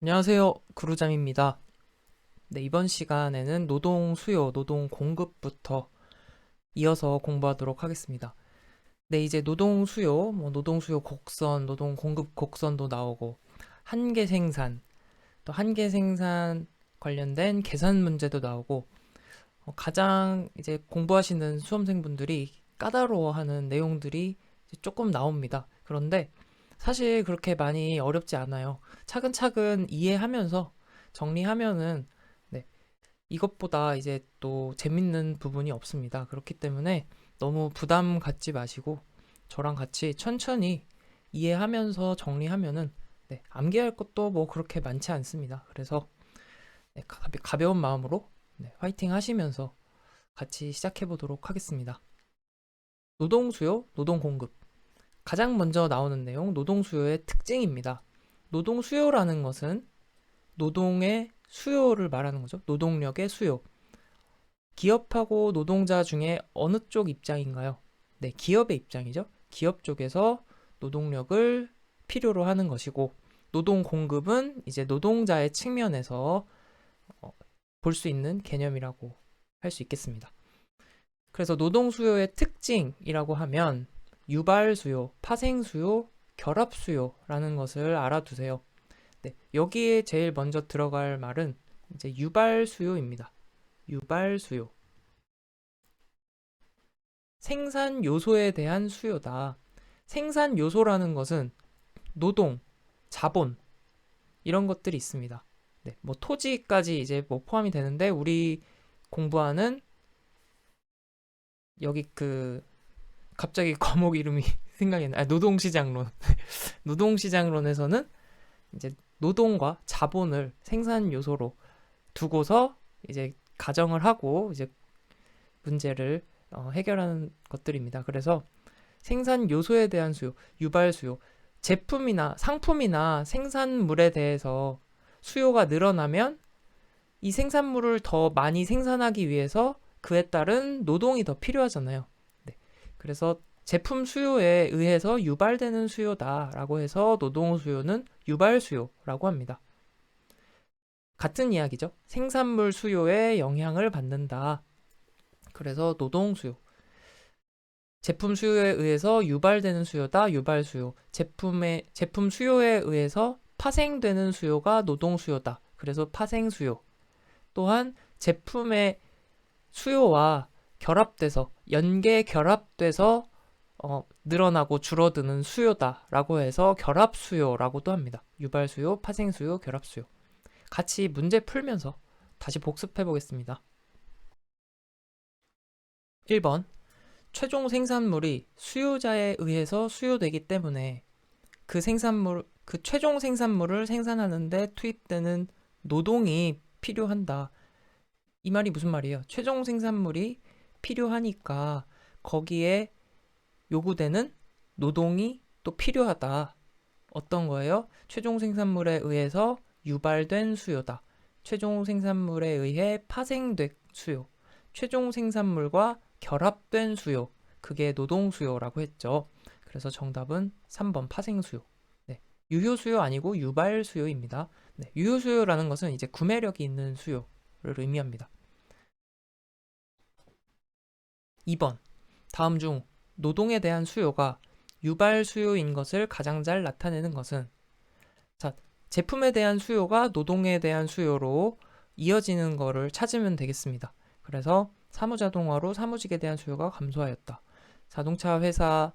안녕하세요. 구루잠입니다. 네, 이번 시간에는 노동 수요, 노동 공급부터 이어서 공부하도록 하겠습니다. 네, 이제 노동 수요, 노동 수요 곡선, 노동 공급 곡선도 나오고, 한계 생산, 또 한계 생산 관련된 계산 문제도 나오고, 가장 이제 공부하시는 수험생분들이 까다로워하는 내용들이 이제 조금 나옵니다. 그런데 사실 그렇게 많이 어렵지 않아요. 차근차근 이해하면서 정리하면은 네, 이것보다 이제 또 재밌는 부분이 없습니다. 그렇기 때문에 너무 부담 갖지 마시고 저랑 같이 천천히 이해하면서 정리하면은 네, 암기할 것도 뭐 그렇게 많지 않습니다. 그래서 네, 가벼운 마음으로 네, 화이팅 하시면서 같이 시작해 보도록 하겠습니다. 노동 수요, 노동 공급. 가장 먼저 나오는 내용, 노동 수요의 특징입니다. 노동 수요라는 것은 노동의 수요를 말하는 거죠. 노동력의 수요. 기업하고 노동자 중에 어느 쪽 입장인가요? 네, 기업의 입장이죠. 기업 쪽에서 노동력을 필요로 하는 것이고, 노동 공급은 이제 노동자의 측면에서 볼 수 있는 개념이라고 할 수 있겠습니다. 그래서 노동 수요의 특징이라고 하면 유발 수요, 파생 수요, 결합 수요라는 것을 알아두세요. 네, 여기에 제일 먼저 들어갈 말은 이제 유발 수요입니다. 유발 수요. 생산 요소에 대한 수요다. 생산 요소라는 것은 노동, 자본 이런 것들이 있습니다. 네, 뭐 토지까지 이제 뭐 포함이 되는데 우리 공부하는 여기 갑자기 과목 이름이 생각이 나. 노동시장론. 노동시장론에서는 이제 노동과 자본을 생산 요소로 두고서 이제 가정을 하고 이제 문제를 해결하는 것들입니다. 그래서 생산 요소에 대한 수요, 유발 수요, 제품이나 상품이나 생산물에 대해서 수요가 늘어나면 이 생산물을 더 많이 생산하기 위해서 그에 따른 노동이 더 필요하잖아요. 네. 그래서 제품 수요에 의해서 유발되는 수요다라고 해서 노동 수요는 유발 수요라고 합니다. 같은 이야기죠. 생산물 수요에 영향을 받는다. 그래서 노동 수요. 제품 수요에 의해서 유발되는 수요다. 유발 수요. 제품 수요에 의해서 파생되는 수요가 노동 수요다. 그래서 파생 수요. 또한 제품의 수요와 결합돼서 연계 결합돼서 늘어나고 줄어드는 수요다라고 해서 결합 수요라고도 합니다. 유발 수요, 파생 수요, 결합 수요. 같이 문제 풀면서 다시 복습해 보겠습니다. 1번. 최종 생산물이 수요자에 의해서 수요되기 때문에 그 최종 생산물을 생산하는데 투입되는 노동이 필요한다. 이 말이 무슨 말이에요? 최종 생산물이 필요하니까 거기에 요구되는 노동이 또 필요하다. 어떤 거예요? 최종 생산물에 의해서 유발된 수요다. 최종 생산물에 의해 파생된 수요. 최종 생산물과 결합된 수요. 그게 노동 수요라고 했죠. 그래서 정답은 3번 파생 수요. 네. 유효 수요 아니고 유발 수요입니다. 네. 유효 수요라는 것은 이제 구매력이 있는 수요를 의미합니다. 2번. 다음 중 노동에 대한 수요가 유발 수요인 것을 가장 잘 나타내는 것은 자, 제품에 대한 수요가 노동에 대한 수요로 이어지는 거를 찾으면 되겠습니다. 그래서 사무자동화로 사무직에 대한 수요가 감소하였다. 자동차 회사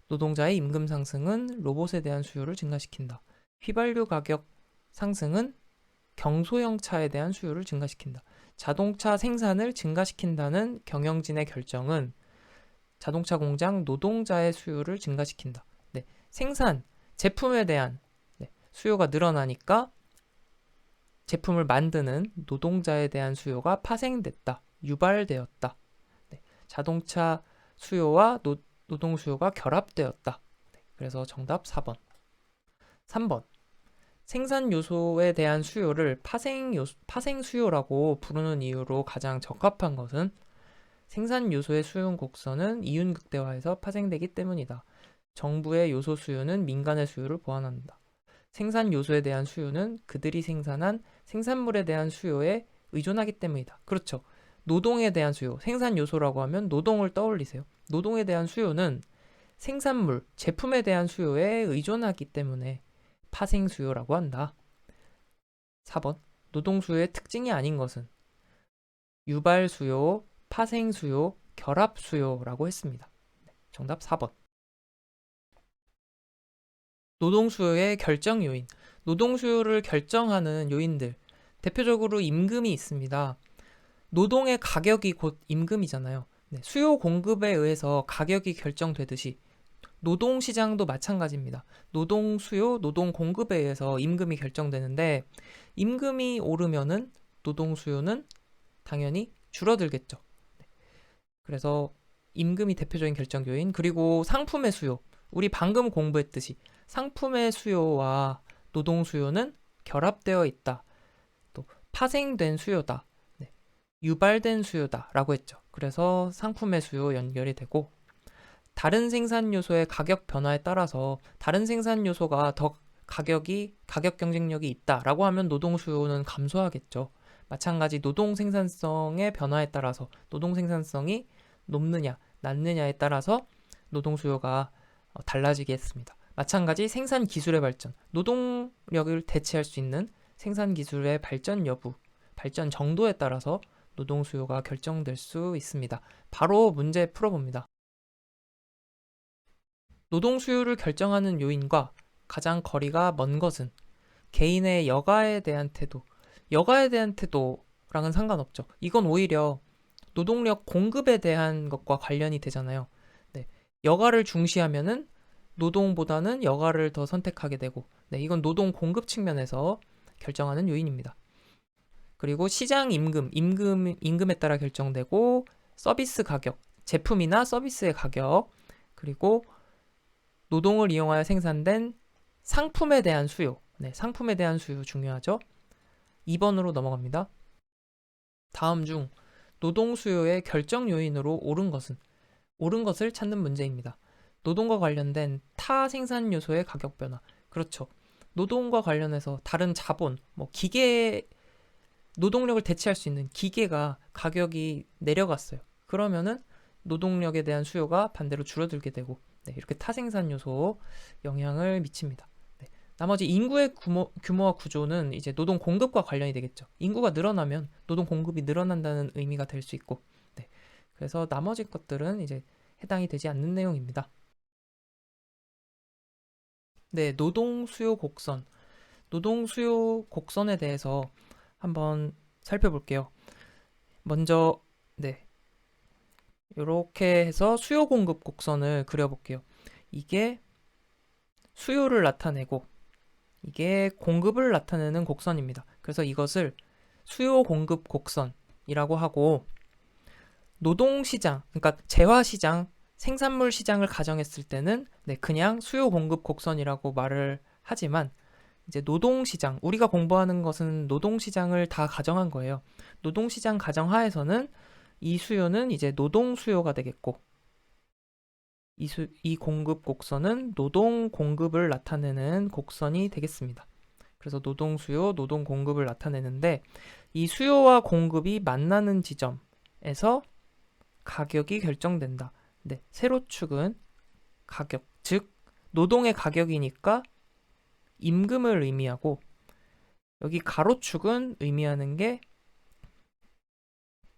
노동자의 임금 상승은 로봇에 대한 수요를 증가시킨다. 휘발유 가격 상승은 경소형 차에 대한 수요를 증가시킨다. 자동차 생산을 증가시킨다는 경영진의 결정은 자동차 공장 노동자의 수요를 증가시킨다. 네, 생산, 제품에 대한 수요가 늘어나니까 제품을 만드는 노동자에 대한 수요가 파생됐다. 유발되었다. 네, 자동차 수요와 노동 수요가 결합되었다. 네, 그래서 정답 4번. 3번. 생산 요소에 대한 수요를 파생 수요라고 부르는 이유로 가장 적합한 것은 생산 요소의 수용 곡선은 이윤 극대화에서 파생되기 때문이다. 정부의 요소 수요는 민간의 수요를 보완한다. 생산 요소에 대한 수요는 그들이 생산한 생산물에 대한 수요에 의존하기 때문이다. 그렇죠. 노동에 대한 수요, 생산 요소라고 하면 노동을 떠올리세요. 노동에 대한 수요는 생산물, 제품에 대한 수요에 의존하기 때문에 파생 수요라고 한다. 4번. 노동 수요의 특징이 아닌 것은 유발 수요, 파생 수요, 결합 수요라고 했습니다. 정답 4번. 노동 수요의 결정 요인. 노동 수요를 결정하는 요인들. 대표적으로 임금이 있습니다. 노동의 가격이 곧 임금이잖아요. 네, 수요 공급에 의해서 가격이 결정되듯이 노동 시장도 마찬가지입니다. 노동 수요, 노동 공급에 의해서 임금이 결정되는데 임금이 오르면은 노동 수요는 당연히 줄어들겠죠. 그래서 임금이 대표적인 결정 요인, 그리고 상품의 수요. 우리 방금 공부했듯이 상품의 수요와 노동 수요는 결합되어 있다. 또 파생된 수요다. 네, 유발된 수요다라고 했죠. 그래서 상품의 수요 연결이 되고 다른 생산 요소의 가격 변화에 따라서 다른 생산 요소가 더 가격 경쟁력이 있다라고 하면 노동 수요는 감소하겠죠. 마찬가지 노동 생산성의 변화에 따라서 노동 생산성이 높느냐, 낮느냐에 따라서 노동 수요가 달라지게 했습니다. 마찬가지 생산 기술의 발전, 노동력을 대체할 수 있는 생산 기술의 발전 여부, 발전 정도에 따라서 노동 수요가 결정될 수 있습니다. 바로 문제 풀어봅니다. 노동 수요를 결정하는 요인과 가장 거리가 먼 것은 개인의 여가에 대한 태도, 여가에 대한 태도랑은 상관없죠. 이건 오히려 노동력 공급에 대한 것과 관련이 되잖아요. 네, 여가를 중시하면은 노동보다는 여가를 더 선택하게 되고, 네, 이건 노동 공급 측면에서 결정하는 요인입니다. 그리고 시장 임금에 따라 결정되고, 서비스 가격, 제품이나 서비스의 가격, 그리고 노동을 이용하여 생산된 상품에 대한 수요. 네, 상품에 대한 수요 중요하죠. 2번으로 넘어갑니다. 다음 중 노동 수요의 결정 요인으로 옳은 것을 찾는 문제입니다. 노동과 관련된 타 생산 요소의 가격 변화. 그렇죠. 노동과 관련해서 다른 자본, 기계, 노동력을 대체할 수 있는 기계가 가격이 내려갔어요. 그러면은 노동력에 대한 수요가 반대로 줄어들게 되고, 네, 이렇게 타생산 요소 영향을 미칩니다. 네, 나머지 인구의 규모와 구조는 이제 노동 공급과 관련이 되겠죠. 인구가 늘어나면 노동 공급이 늘어난다는 의미가 될 수 있고, 네, 그래서 나머지 것들은 이제 해당이 되지 않는 내용입니다. 네, 노동 수요 곡선. 노동 수요 곡선에 대해서 한번 살펴볼게요. 먼저, 네, 이렇게 해서 수요 공급 곡선을 그려볼게요. 이게 수요를 나타내고 이게 공급을 나타내는 곡선입니다. 그래서 이것을 수요 공급 곡선이라고 하고, 노동시장, 그러니까 재화시장, 생산물 시장을 가정했을 때는 네, 그냥 수요 공급 곡선이라고 말을 하지만, 이제 노동시장, 우리가 공부하는 것은 노동시장을 다 가정한 거예요. 노동시장 가정하에서는 이 수요는 이제 노동 수요가 되겠고, 이 공급 곡선은 노동 공급을 나타내는 곡선이 되겠습니다. 그래서 노동 수요, 노동 공급을 나타내는데, 이 수요와 공급이 만나는 지점에서 가격이 결정된다. 네, 세로축은 가격, 즉 노동의 가격이니까 임금을 의미하고, 여기 가로축은 의미하는 게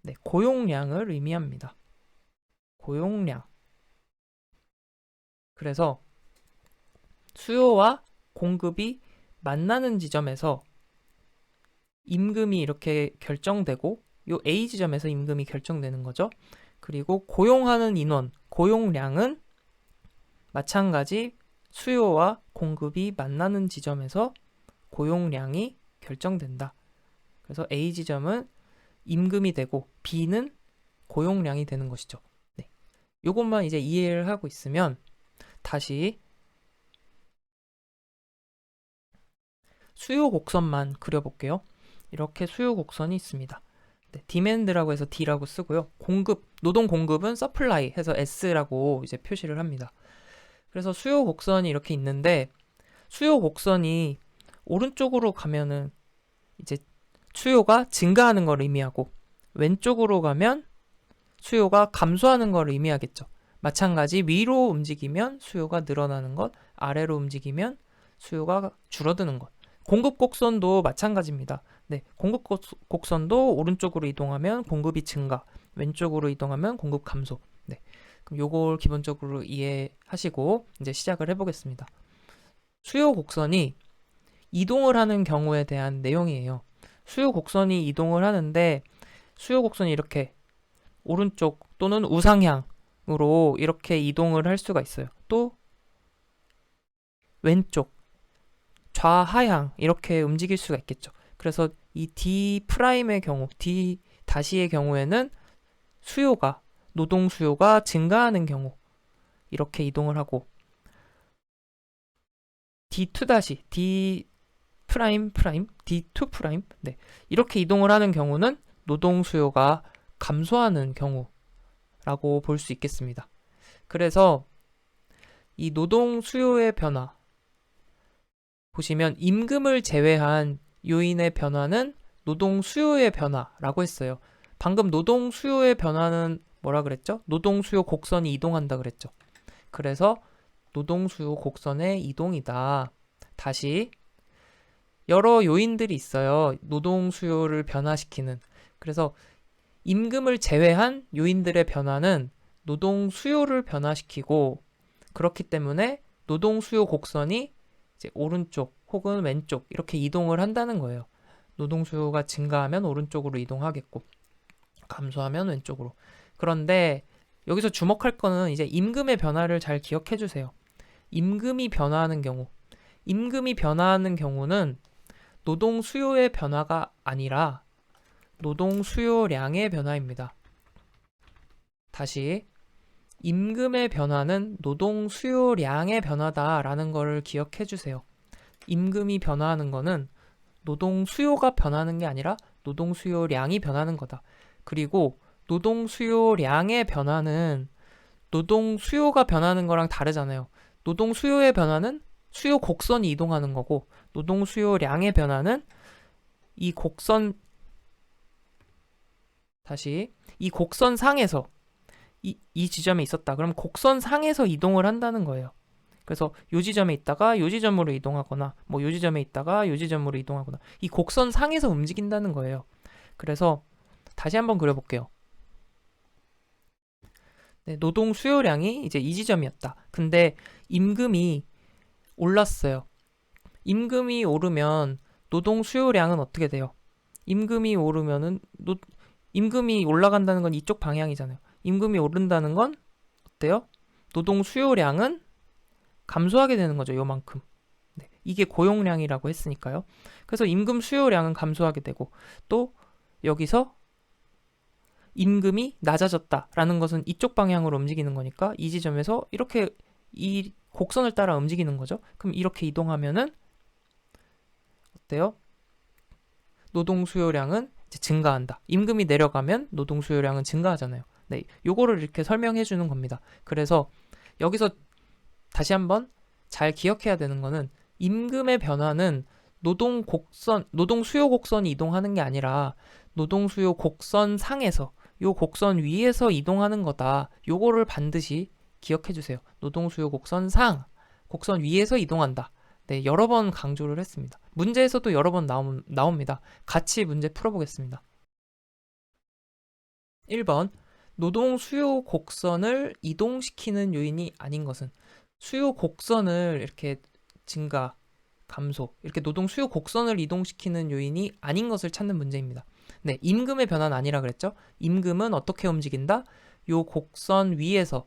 네, 고용량을 의미합니다. 고용량. 그래서 수요와 공급이 만나는 지점에서 임금이 이렇게 결정되고, 요 A 지점에서 임금이 결정되는 거죠. 그리고 고용하는 인원, 고용량은 마찬가지 수요와 공급이 만나는 지점에서 고용량이 결정된다. 그래서 A 지점은 임금이 되고 B는 고용량이 되는 것이죠. 네. 요것만 이제 이해를 하고 있으면 다시 수요 곡선만 그려볼게요. 이렇게 수요 곡선이 있습니다. 네, 디맨드라고 해서 D라고 쓰고요. 노동 공급은 서플라이 해서 S라고 이제 표시를 합니다. 그래서 수요 곡선이 이렇게 있는데, 수요 곡선이 오른쪽으로 가면은 이제 수요가 증가하는 걸 의미하고, 왼쪽으로 가면 수요가 감소하는 걸 의미하겠죠. 마찬가지 위로 움직이면 수요가 늘어나는 것, 아래로 움직이면 수요가 줄어드는 것. 공급 곡선도 마찬가지입니다. 네, 공급 곡선도 오른쪽으로 이동하면 공급이 증가, 왼쪽으로 이동하면 공급 감소. 네, 그럼 요걸 기본적으로 이해하시고 이제 시작을 해보겠습니다. 수요 곡선이 이동을 하는 경우에 대한 내용이에요. 수요 곡선이 이동을 하는데 수요 곡선이 이렇게 오른쪽 또는 우상향으로 이렇게 이동을 할 수가 있어요. 또 왼쪽, 좌하향 이렇게 움직일 수가 있겠죠. 그래서 이 D'의 경우, D-의 경우에는 수요가, 노동 수요가 증가하는 경우 이렇게 이동을 하고, D2-, D 프라임, D2 네, 이렇게 이동을 하는 경우는 노동 수요가 감소하는 경우라고 볼 수 있겠습니다. 그래서 이 노동 수요의 변화 보시면 임금을 제외한 요인의 변화는 노동 수요의 변화라고 했어요. 방금 노동 수요의 변화는 뭐라 그랬죠? 노동 수요 곡선이 이동한다 그랬죠. 그래서 노동 수요 곡선의 이동이다. 다시 여러 요인들이 있어요. 노동 수요를 변화시키는. 그래서 임금을 제외한 요인들의 변화는 노동 수요를 변화시키고, 그렇기 때문에 노동 수요 곡선이 이제 오른쪽 혹은 왼쪽 이렇게 이동을 한다는 거예요. 노동 수요가 증가하면 오른쪽으로 이동하겠고, 감소하면 왼쪽으로. 그런데 여기서 주목할 거는 이제 임금의 변화를 잘 기억해 주세요. 임금이 변화하는 경우는 노동 수요의 변화가 아니라 노동 수요량의 변화입니다. 다시, 임금의 변화는 노동 수요량의 변화다라는 것을 기억해 주세요. 임금이 변화하는 거는 노동 수요가 변하는 게 아니라 노동 수요량이 변하는 거다. 그리고 노동 수요량의 변화는 노동 수요가 변하는 거랑 다르잖아요. 노동 수요의 변화는 수요 곡선이 이동하는 거고, 노동 수요량의 변화는 이 곡선, 다시 이 곡선 상에서 이 지점에 있었다. 그럼 곡선 상에서 이동을 한다는 거예요. 그래서 요 지점에 있다가 요 지점으로 이동하거나, 뭐 요 지점에 있다가 요 지점으로 이동하거나, 이 곡선 상에서 움직인다는 거예요. 그래서 다시 한번 그려볼게요. 네, 노동 수요량이 이제 이 지점이었다. 근데 임금이 올랐어요. 임금이 오르면 노동 수요량은 어떻게 돼요? 임금이 오르면은 임금이 올라간다는 건 이쪽 방향이잖아요. 임금이 오른다는 건 어때요? 노동 수요량은 감소하게 되는 거죠. 요만큼. 네, 이게 고용량이라고 했으니까요. 그래서 임금 수요량은 감소하게 되고, 또 여기서 임금이 낮아졌다라는 것은 이쪽 방향으로 움직이는 거니까 이 지점에서 이렇게 이 곡선을 따라 움직이는 거죠. 그럼 이렇게 이동하면은 어때요? 노동 수요량은 이제 증가한다. 임금이 내려가면 노동 수요량은 증가하잖아요. 네, 요거를 이렇게 설명해 주는 겁니다. 그래서 여기서 다시 한번 잘 기억해야 되는 거는 임금의 변화는 노동 수요 곡선이 이동하는 게 아니라 노동 수요 곡선 상에서, 요 곡선 위에서 이동하는 거다. 요거를 반드시 기억해 주세요. 노동 수요 곡선 상, 곡선 위에서 이동한다. 네, 여러 번 강조를 했습니다. 문제에서도 여러 번 나옵니다. 같이 문제 풀어보겠습니다. 1번, 노동 수요 곡선을 이동시키는 요인이 아닌 것은, 수요 곡선을 이렇게 증가, 감소, 이렇게 노동 수요 곡선을 이동시키는 요인이 아닌 것을 찾는 문제입니다. 네, 임금의 변화는 아니라 그랬죠? 임금은 어떻게 움직인다? 요 곡선 위에서,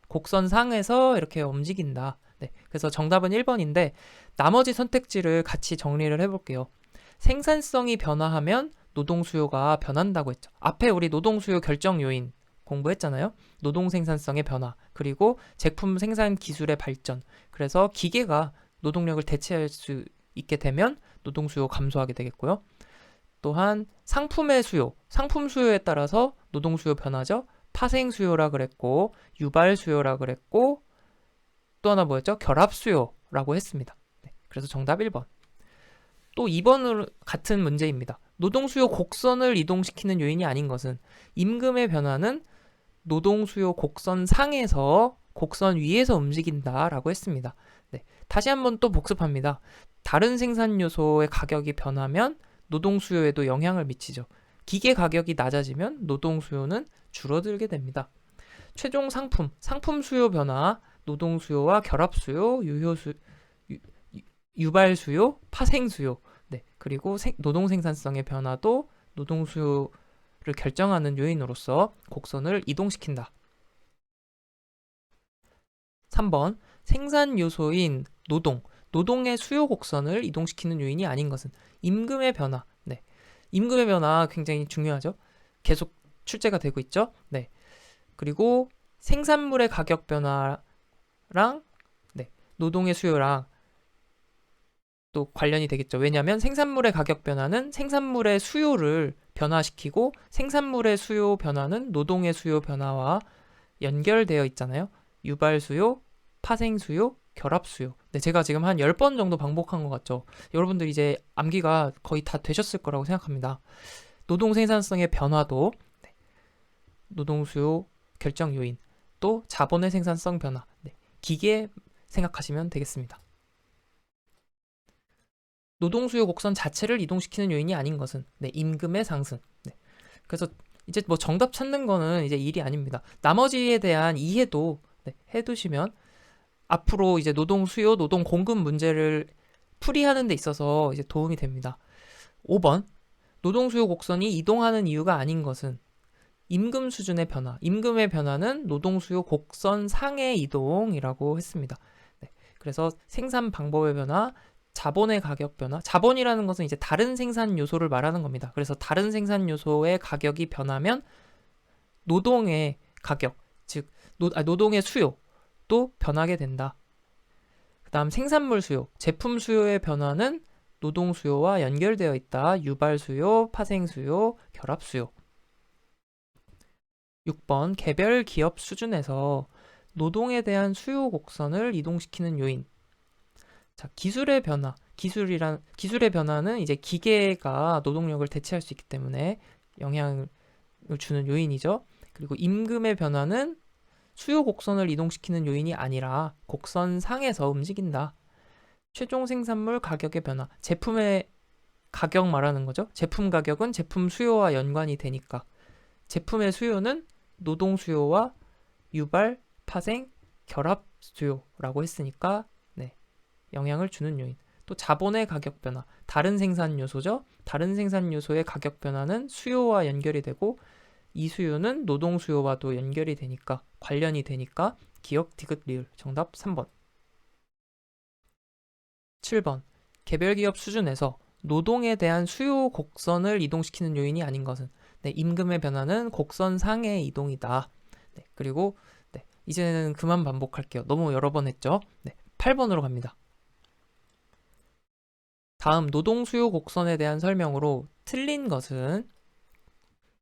곡선 상에서 이렇게 움직인다. 네, 그래서 정답은 1번인데 나머지 선택지를 같이 정리를 해볼게요. 생산성이 변화하면 노동 수요가 변한다고 했죠. 앞에 우리 노동 수요 결정 요인 공부했잖아요. 노동 생산성의 변화, 그리고 제품 생산 기술의 발전. 그래서 기계가 노동력을 대체할 수 있게 되면 노동 수요 감소하게 되겠고요. 또한 상품의 수요, 상품 수요에 따라서 노동 수요 변하죠. 파생 수요라 그랬고, 유발 수요라 그랬고, 또 하나 뭐였죠? 결합 수요라고 했습니다. 네, 그래서 정답 1번. 또 2번으로 같은 문제입니다. 노동 수요 곡선을 이동시키는 요인이 아닌 것은 임금의 변화는 노동 수요 곡선 상에서 곡선 위에서 움직인다라고 했습니다. 네, 다시 한번 또 복습합니다. 다른 생산 요소의 가격이 변하면 노동 수요에도 영향을 미치죠. 기계 가격이 낮아지면 노동 수요는 줄어들게 됩니다. 최종 상품 수요 변화, 노동 수요와 결합 수요, 유발 수요, 파생 수요, 네, 그리고 노동 생산성의 변화도 노동 수요를 결정하는 요인으로서 곡선을 이동시킨다. 3번 생산 요소인 노동의 수요 곡선을 이동시키는 요인이 아닌 것은 임금의 변화. 네, 임금의 변화 굉장히 중요하죠. 계속 출제가 되고 있죠. 네, 그리고 생산물의 가격 변화랑 네, 노동의 수요랑 또 관련이 되겠죠. 왜냐하면 생산물의 가격 변화는 생산물의 수요를 변화시키고 생산물의 수요 변화는 노동의 수요 변화와 연결되어 있잖아요. 유발 수요, 파생 수요, 결합 수요. 네, 제가 지금 한 10번 정도 반복한 것 같죠. 여러분들 이제 암기가 거의 다 되셨을 거라고 생각합니다. 노동 생산성의 변화도 네, 노동 수요 결정 요인, 또 자본의 생산성 변화, 네, 기계 생각하시면 되겠습니다. 노동 수요 곡선 자체를 이동시키는 요인이 아닌 것은 네, 임금의 상승. 네. 그래서 이제 뭐 정답 찾는 거는 이제 일이 아닙니다. 나머지에 대한 이해도 네, 해두시면 앞으로 이제 노동 수요, 노동 공급 문제를 풀이하는 데 있어서 이제 도움이 됩니다. 5번 노동 수요 곡선이 이동하는 이유가 아닌 것은 임금 수준의 변화. 임금의 변화는 노동 수요 곡선 상의 이동이라고 했습니다. 네, 그래서 생산 방법의 변화, 자본의 가격 변화. 자본이라는 것은 이제 다른 생산 요소를 말하는 겁니다. 그래서 다른 생산 요소의 가격이 변하면 노동의 가격, 즉 노동의 수요도 변하게 된다. 그 다음 생산물 수요, 제품 수요의 변화는 노동 수요와 연결되어 있다. 유발 수요, 파생 수요, 결합 수요. 6번 개별 기업 수준에서 노동에 대한 수요 곡선을 이동시키는 요인. 자, 기술의 변화. 기술의 변화는 이제 기계가 노동력을 대체할 수 있기 때문에 영향을 주는 요인이죠. 그리고 임금의 변화는 수요 곡선을 이동시키는 요인이 아니라 곡선 상에서 움직인다. 최종 생산물 가격의 변화. 제품의 가격 말하는 거죠. 제품 가격은 제품 수요와 연관이 되니까. 제품의 수요는 노동 수요와 유발, 파생, 결합 수요라고 했으니까 네, 영향을 주는 요인. 또 자본의 가격 변화. 다른 생산 요소죠. 다른 생산 요소의 가격 변화는 수요와 연결이 되고 이 수요는 노동 수요와도 연결이 되니까 관련이 되니까 기역, 디귿, 리을. 정답 3번. 7번. 개별 기업 수준에서 노동에 대한 수요 곡선을 이동시키는 요인이 아닌 것은 네, 임금의 변화는 곡선 상의 이동이다. 네, 그리고 네, 이제는 그만 반복할게요. 너무 여러 번 했죠. 네, 8번으로 갑니다. 다음 노동 수요 곡선에 대한 설명으로 틀린 것은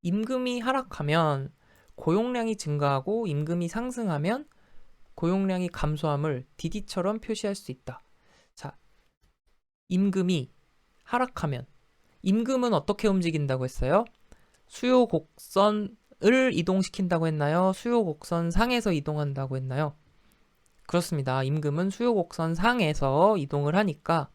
임금이 하락하면 고용량이 증가하고 임금이 상승하면 고용량이 감소함을 DD처럼 표시할 수 있다. 자, 임금이 하락하면 임금은 어떻게 움직인다고 했어요? 수요 곡선을 이동시킨다고 했나요? 수요 곡선 상에서 이동한다고 했나요? 그렇습니다. 임금은 수요 곡선 상에서 이동을 하니까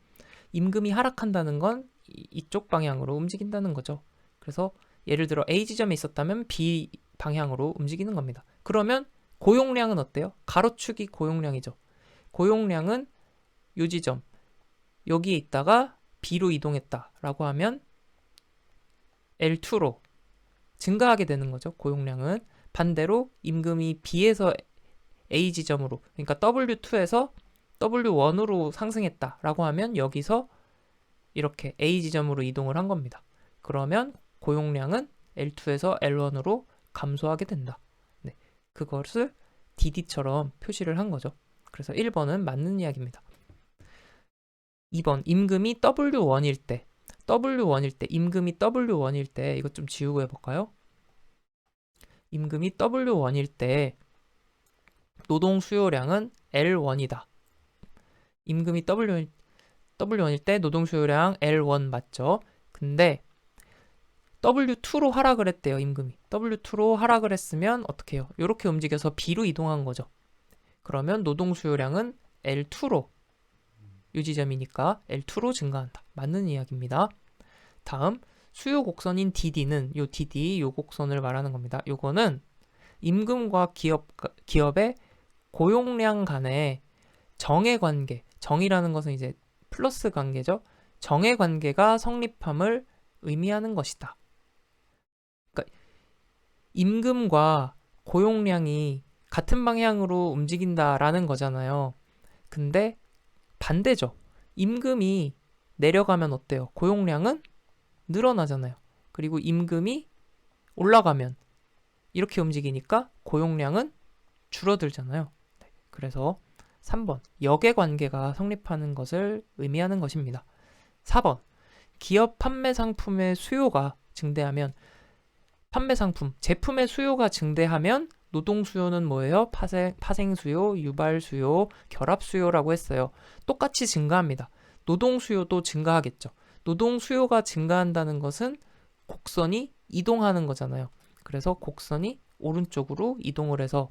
임금이 하락한다는 건 이쪽 방향으로 움직인다는 거죠. 그래서 예를 들어 A 지점에 있었다면 B 방향으로 움직이는 겁니다. 그러면 고용량은 어때요? 가로축이 고용량이죠. 고용량은 요 지점, 여기에 있다가 B로 이동했다라고 하면 L2로 증가하게 되는 거죠. 고용량은. 반대로 임금이 B에서 A 지점으로, 그러니까 W2에서 W1으로 상승했다라고 하면 여기서 이렇게 A 지점으로 이동을 한 겁니다. 그러면 고용량은 L2에서 L1으로 감소하게 된다. 네, 그것을 DD처럼 표시를 한 거죠. 그래서 1번은 맞는 이야기입니다. 2번 임금이 W1일 때 임금이 W1일 때 이것 좀 지우고 해볼까요? 임금이 W1일 때 노동 수요량은 L1이다. 임금이 W1일 때 노동 수요량 L1 맞죠? 근데 W2로 하락을 했대요, 임금이. W2로 하락을 했으면 어떻게 해요? 이렇게 움직여서 B로 이동한 거죠. 그러면 노동 수요량은 L2로, 요 지점이니까 L2로 증가한다. 맞는 이야기입니다. 다음 수요 곡선인 DD는 요 DD, 요 곡선을 말하는 겁니다. 요거는 임금과 기업의 고용량 간의 정의 관계, 정의라는 것은 이제 플러스 관계죠. 정의 관계가 성립함을 의미하는 것이다. 그러니까 임금과 고용량이 같은 방향으로 움직인다라는 거잖아요. 근데 반대죠. 임금이 내려가면 어때요? 고용량은 늘어나잖아요. 그리고 임금이 올라가면 이렇게 움직이니까 고용량은 줄어들잖아요. 그래서 3번 역의 관계가 성립하는 것을 의미하는 것입니다. 4번 기업 판매 상품의 수요가 증대하면 판매 상품, 제품의 수요가 증대하면 노동 수요는 뭐예요? 파생 수요, 유발 수요, 결합 수요라고 했어요. 똑같이 증가합니다. 노동 수요도 증가하겠죠. 노동 수요가 증가한다는 것은 곡선이 이동하는 거잖아요. 그래서 곡선이 오른쪽으로 이동을 해서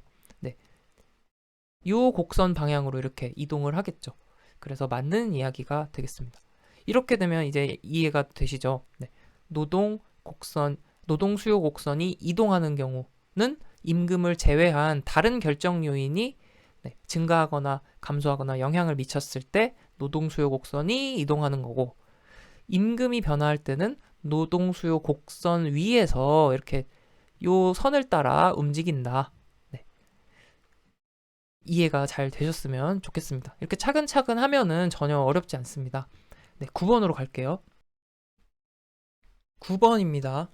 이 곡선 방향으로 이렇게 이동을 하겠죠. 그래서 맞는 이야기가 되겠습니다. 이렇게 되면 이제 이해가 되시죠? 노동 수요 곡선이 이동하는 경우는 임금을 제외한 다른 결정 요인이 증가하거나 감소하거나 영향을 미쳤을 때 노동 수요 곡선이 이동하는 거고, 임금이 변화할 때는 노동 수요 곡선 위에서 이렇게 요 선을 따라 움직인다. 이해가 잘 되셨으면 좋겠습니다. 이렇게 차근차근 하면은 전혀 어렵지 않습니다. 9번으로 갈게요. 9번입니다.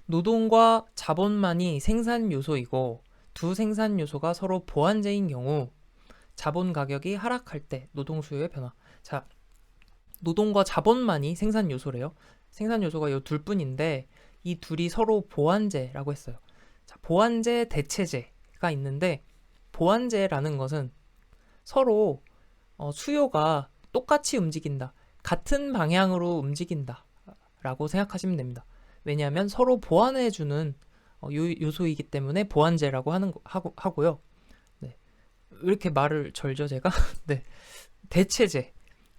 노동과 자본만이 생산 요소이고 두 생산 요소가 서로 보완제인 경우 자본 가격이 하락할 때 노동 수요의 변화. 자, 노동과 자본만이 생산 요소래요. 생산 요소가 이 둘뿐인데 이 둘이 서로 보완제라고 했어요. 자, 보완제, 대체제가 있는데 보완제라는 것은 서로 수요가 똑같이 움직인다. 같은 방향으로 움직인다. 라고 생각하시면 됩니다. 왜냐하면 서로 보완해주는 요소이기 때문에 보완제라고 하고요. 왜 이렇게 말을 절죠, 제가? 대체제.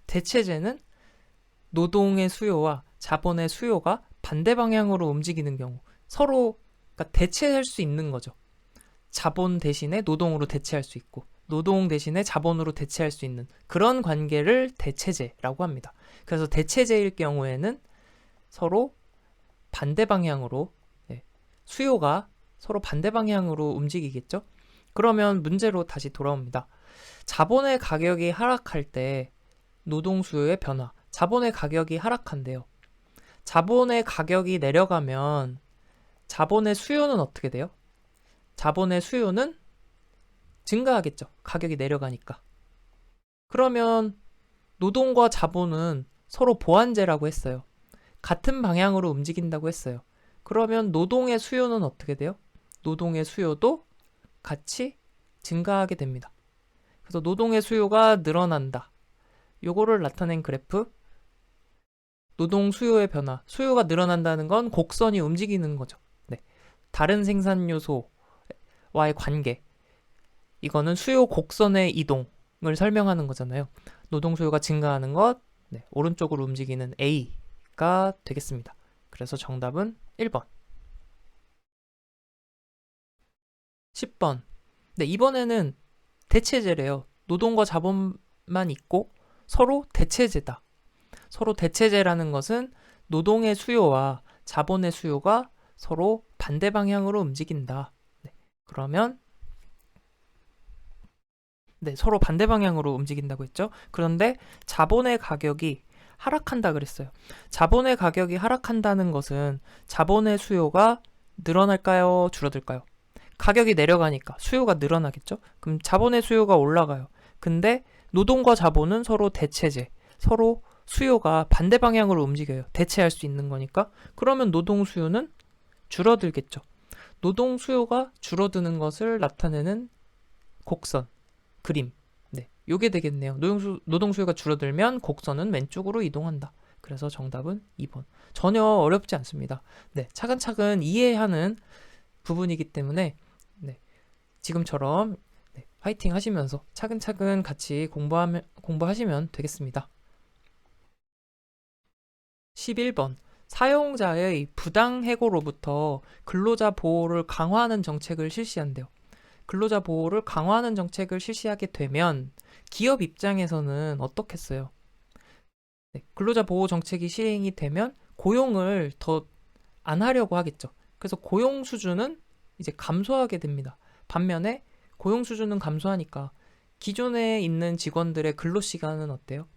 대체제는 노동의 수요와 자본의 수요가 반대 방향으로 움직이는 경우 서로 그러니까 대체할 수 있는 거죠. 자본 대신에 노동으로 대체할 수 있고 노동 대신에 자본으로 대체할 수 있는 그런 관계를 대체제라고 합니다. 그래서 대체제일 경우에는 서로 반대 방향으로 수요가 서로 반대 방향으로 움직이겠죠. 그러면 문제로 다시 돌아옵니다. 자본의 가격이 하락할 때 노동 수요의 변화, 자본의 가격이 하락한대요. 자본의 가격이 내려가면 자본의 수요는 어떻게 돼요? 자본의 수요는 증가하겠죠. 가격이 내려가니까. 그러면 노동과 자본은 서로 보완제라고 했어요. 같은 방향으로 움직인다고 했어요. 그러면 노동의 수요는 어떻게 돼요? 노동의 수요도 같이 증가하게 됩니다. 그래서 노동의 수요가 늘어난다. 요거를 나타낸 그래프, 노동 수요의 변화, 수요가 늘어난다는 건 곡선이 움직이는 거죠. 다른 생산 요소와의 관계, 이거는 수요 곡선의 이동을 설명하는 거잖아요. 노동 수요가 증가하는 것, 오른쪽으로 움직이는 A가 되겠습니다. 그래서 정답은 1번. 10번. 이번에는 대체제래요. 노동과 자본만 있고 서로 대체제다. 서로 대체제라는 것은 노동의 수요와 자본의 수요가 서로 반대 방향으로 움직인다. 그러면 서로 반대 방향으로 움직인다고 했죠. 그런데 자본의 가격이 하락한다 그랬어요. 자본의 가격이 하락한다는 것은 자본의 수요가 늘어날까요? 줄어들까요? 가격이 내려가니까 수요가 늘어나겠죠. 그럼 자본의 수요가 올라가요. 근데 노동과 자본은 서로 대체제, 서로 수요가 반대 방향으로 움직여요. 대체할 수 있는 거니까. 그러면 노동 수요는 줄어들겠죠. 노동 수요가 줄어드는 것을 나타내는 곡선, 그림. 요게 되겠네요. 노동 수요가 줄어들면 곡선은 왼쪽으로 이동한다. 그래서 정답은 2번. 전혀 어렵지 않습니다. 네, 차근차근 이해하는 부분이기 때문에 네, 지금처럼 네, 파이팅 하시면서 차근차근 같이 공부하시면 되겠습니다. 11번. 사용자의 부당 해고로부터 근로자 보호를 강화하는 정책을 실시한대요. 근로자 보호를 강화하는 정책을 실시하게 되면 기업 입장에서는 어떻겠어요? 네, 근로자 보호 정책이 시행이 되면 고용을 더 안 하려고 하겠죠. 그래서 고용 수준은 이제 감소하게 됩니다. 반면에 고용 수준은 감소하니까 기존에 있는 직원들의 근로 시간은 어때요?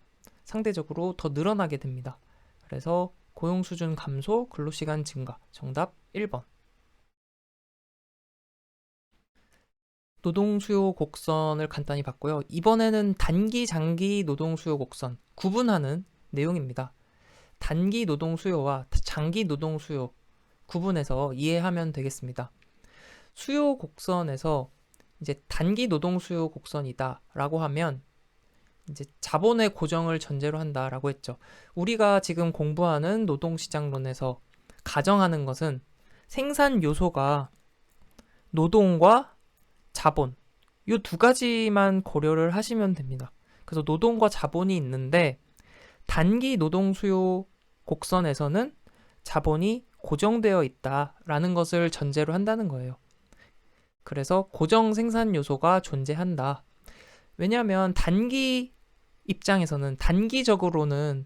상대적으로 더 늘어나게 됩니다. 그래서 고용 수준 감소, 근로 시간 증가. 정답 1번. 노동 수요 곡선을 간단히 봤고요. 이번에는 단기, 장기 노동 수요 곡선 구분하는 내용입니다. 단기 노동 수요와 장기 노동 수요 구분해서 이해하면 되겠습니다. 수요 곡선에서 이제 단기 노동 수요 곡선이다라고 하면 이제 자본의 고정을 전제로 한다라고 했죠. 우리가 지금 공부하는 노동시장론에서 가정하는 것은 생산 요소가 노동과 자본 이 두 가지만 고려를 하시면 됩니다. 그래서 노동과 자본이 있는데 단기 노동 수요 곡선에서는 자본이 고정되어 있다라는 것을 전제로 한다는 거예요. 그래서 고정 생산 요소가 존재한다. 왜냐하면 단기 입장에서는 단기적으로는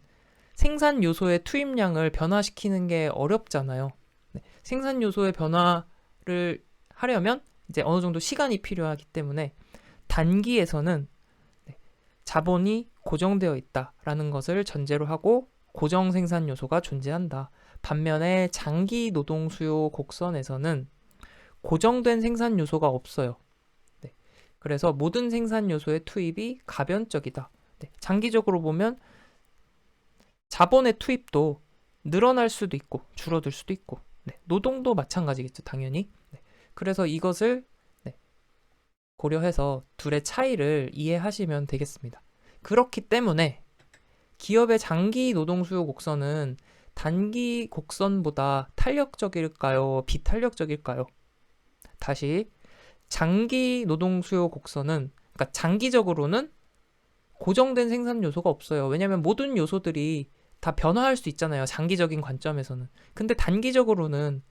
생산 요소의 투입량을 변화시키는 게 어렵잖아요. 네, 생산 요소의 변화를 하려면 이제 어느 정도 시간이 필요하기 때문에 단기에서는 자본이 고정되어 있다라는 것을 전제로 하고 고정 생산 요소가 존재한다. 반면에 장기 노동 수요 곡선에서는 고정된 생산 요소가 없어요. 네, 그래서 모든 생산 요소의 투입이 가변적이다. 네, 장기적으로 보면 자본의 투입도 늘어날 수도 있고 줄어들 수도 있고 네, 노동도 마찬가지겠죠, 당연히. 네, 그래서 이것을 고려해서 둘의 차이를 이해하시면 되겠습니다. 그렇기 때문에 기업의 장기 노동 수요 곡선은 단기 곡선보다 탄력적일까요? 비탄력적일까요? 다시 장기 노동 수요 곡선은 그러니까 장기적으로는 고정된 생산 요소가 없어요. 왜냐하면 모든 요소들이 다 변화할 수 있잖아요. 장기적인 관점에서는. 근데 단기적으로는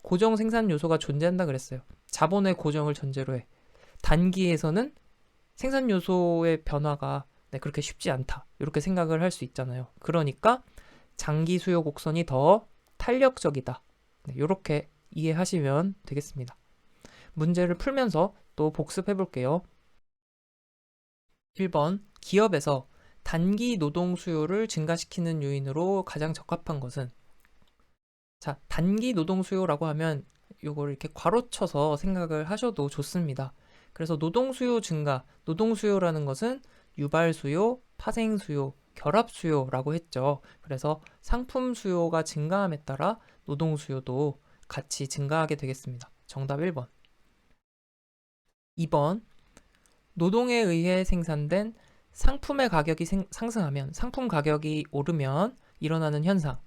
고정 생산 요소가 존재한다 그랬어요. 자본의 고정을 전제로 해. 단기에서는 생산 요소의 변화가 그렇게 쉽지 않다. 이렇게 생각을 할 수 있잖아요. 그러니까 장기 수요 곡선이 더 탄력적이다. 이렇게 이해하시면 되겠습니다. 문제를 풀면서 또 복습해 볼게요. 1번, 기업에서 단기 노동 수요를 증가시키는 요인으로 가장 적합한 것은 자, 단기 노동 수요라고 하면 이걸 이렇게 괄호쳐서 생각을 하셔도 좋습니다. 그래서 노동 수요 증가, 노동 수요라는 것은 유발 수요, 파생 수요, 결합 수요라고 했죠. 그래서 상품 수요가 증가함에 따라 노동 수요도 같이 증가하게 되겠습니다. 정답 1번. 2번. 노동에 의해 생산된 상품의 가격이 상승하면, 상품 가격이 오르면 일어나는 현상.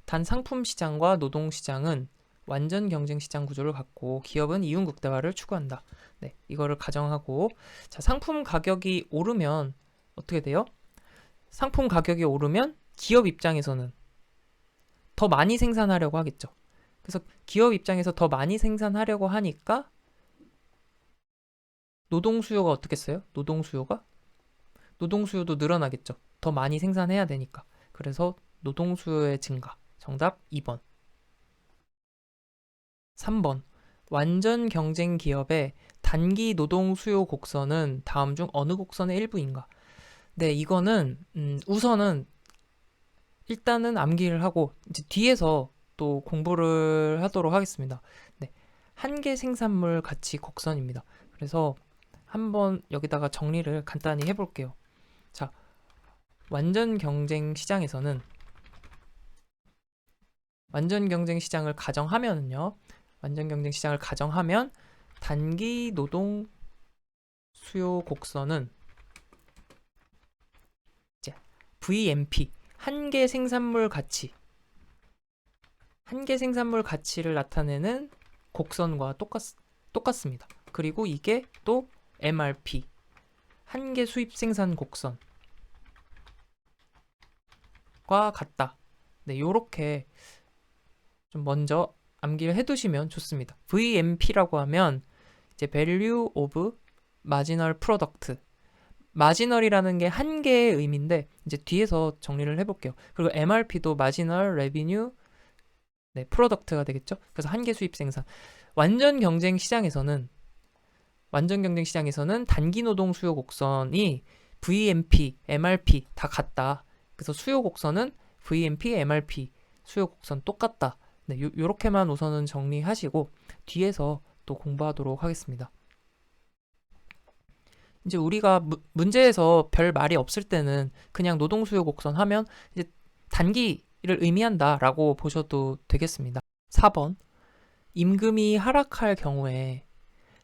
단 상품 시장과 노동 시장은 완전 경쟁 시장 구조를 갖고 기업은 이윤 극대화를 추구한다. 네, 이거를 가정하고 자, 상품 가격이 오르면 어떻게 돼요? 상품 가격이 오르면 기업 입장에서는 더 많이 생산하려고 하겠죠. 그래서 기업 입장에서 더 많이 생산하려고 하니까 노동 수요가 어떻겠어요? 노동 수요도 늘어나겠죠. 더 많이 생산해야 되니까. 그래서 노동 수요의 증가. 정답 2번. 3번. 완전 경쟁 기업의 단기 노동 수요 곡선은 다음 중 어느 곡선의 일부인가? 네, 이거는 우선은 일단은 암기를 하고 이제 뒤에서 또 공부를 하도록 하겠습니다. 네, 한계 생산물 가치 곡선입니다. 그래서 한번 여기다가 정리를 간단히 해볼게요. 자, 완전 경쟁 시장에서는 완전 경쟁 시장을 가정하면요. 완전 경쟁 시장을 가정하면 단기 노동 수요 곡선은 VMP, 한계 생산물 가치. 한계 생산물 가치를 나타내는 곡선과 똑같습니다. 그리고 이게 또 MRP, 한계 수입 생산 곡선과 같다. 네, 요렇게 좀 먼저 암기를 해두시면 좋습니다. VMP라고 하면 이제 Value of Marginal Product. 마지널이라는 게 한계의 의미인데 이제 뒤에서 정리를 해볼게요. 그리고 MRP도 Marginal Revenue 프로덕트가 되겠죠. 그래서 한계 수입 생산. 완전 경쟁 시장에서는 단기 노동 수요 곡선이 VMP, MRP 다 같다. 그래서 수요 곡선은 VMP, MRP 수요 곡선 똑같다. 네, 요렇게만 우선은 정리하시고 뒤에서 또 공부하도록 하겠습니다. 이제 우리가 문제에서 별 말이 없을 때는 그냥 노동 수요 곡선 하면 이제 단기를 의미한다라고 보셔도 되겠습니다. 4번. 임금이 하락할 경우에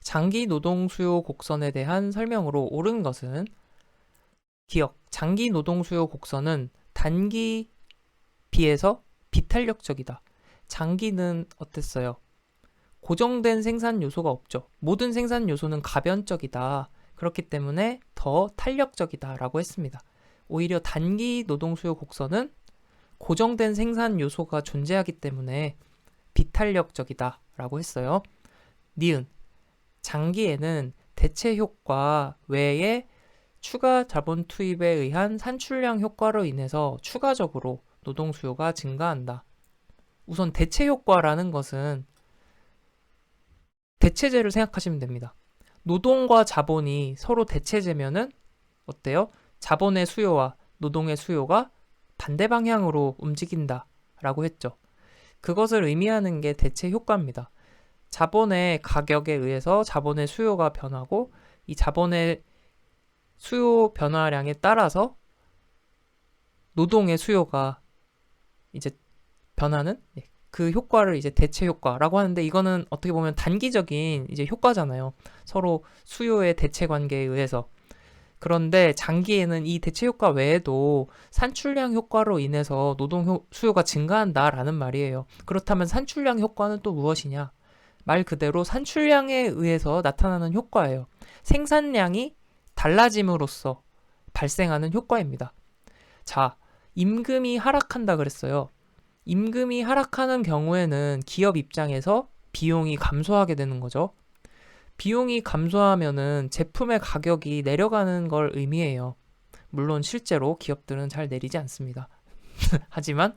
장기 노동 수요 곡선에 대한 설명으로 옳은 것은 기억. 장기 노동 수요 곡선은 단기 비해서 비탄력적이다. 장기는 어땠어요? 고정된 생산 요소가 없죠. 모든 생산 요소는 가변적이다. 그렇기 때문에 더 탄력적이다 라고 했습니다. 오히려 단기 노동 수요 곡선은 고정된 생산 요소가 존재하기 때문에 비탄력적이다 라고 했어요. 니은. 장기에는 대체 효과 외에 추가 자본 투입에 의한 산출량 효과로 인해서 추가적으로 노동 수요가 증가한다. 우선 대체 효과라는 것은 대체제를 생각하시면 됩니다. 노동과 자본이 서로 대체제면은 어때요? 자본의 수요와 노동의 수요가 반대 방향으로 움직인다 라고 했죠. 그것을 의미하는 게 대체 효과입니다. 자본의 가격에 의해서 자본의 수요가 변하고 이 자본의 수요 변화량에 따라서 노동의 수요가 이제 변하는 그 효과를 이제 대체 효과라고 하는데 이거는 어떻게 보면 단기적인 이제 효과잖아요. 서로 수요의 대체 관계에 의해서. 그런데 장기에는 이 대체 효과 외에도 산출량 효과로 인해서 노동 수요가 증가한다라는 말이에요. 그렇다면 산출량 효과는 또 무엇이냐? 말 그대로 산출량에 의해서 나타나는 효과예요. 생산량이 달라짐으로써 발생하는 효과입니다. 자, 임금이 하락한다 그랬어요. 임금이 하락하는 경우에는 기업 입장에서 비용이 감소하게 되는 거죠. 비용이 감소하면은 제품의 가격이 내려가는 걸 의미해요. 물론 실제로 기업들은 잘 내리지 않습니다. 하지만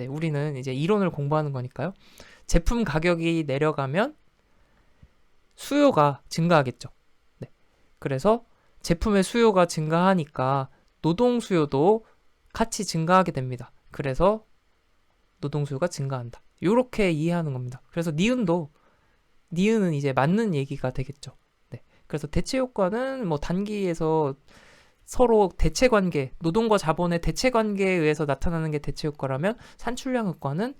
우리는 이제 이론을 공부하는 거니까요. 제품 가격이 내려가면 수요가 증가하겠죠. 그래서 제품의 수요가 증가하니까 노동 수요도 같이 증가하게 됩니다. 그래서 노동 수요가 증가한다. 이렇게 이해하는 겁니다. 그래서 니은은 이제 맞는 얘기가 되겠죠. 그래서 대체 효과는 뭐 단기에서 서로 대체 관계, 노동과 자본의 대체 관계에 의해서 나타나는 게 대체 효과라면 산출량 효과는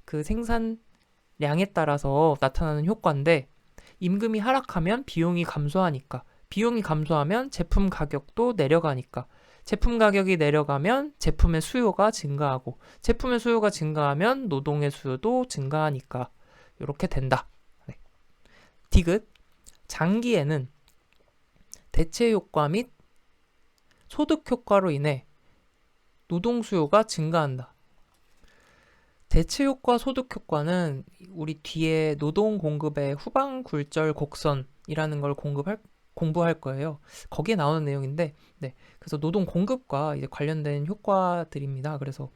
그 생산량에 따라서 나타나는 효과인데 임금이 하락하면 비용이 감소하니까 비용이 감소하면 제품 가격도 내려가니까 제품 가격이 내려가면 제품의 수요가 증가하고 제품의 수요가 증가하면 노동의 수요도 증가하니까 이렇게 된다. 디귿. 장기에는 대체 효과 및 소득 효과로 인해 노동 수요가 증가한다. 대체 효과, 소득 효과는 우리 뒤에 노동 공급의 후방 굴절 곡선이라는 걸 공부할 거예요. 거기에 나오는 내용인데, 그래서 노동 공급과 이제 관련된 효과들입니다. 그래서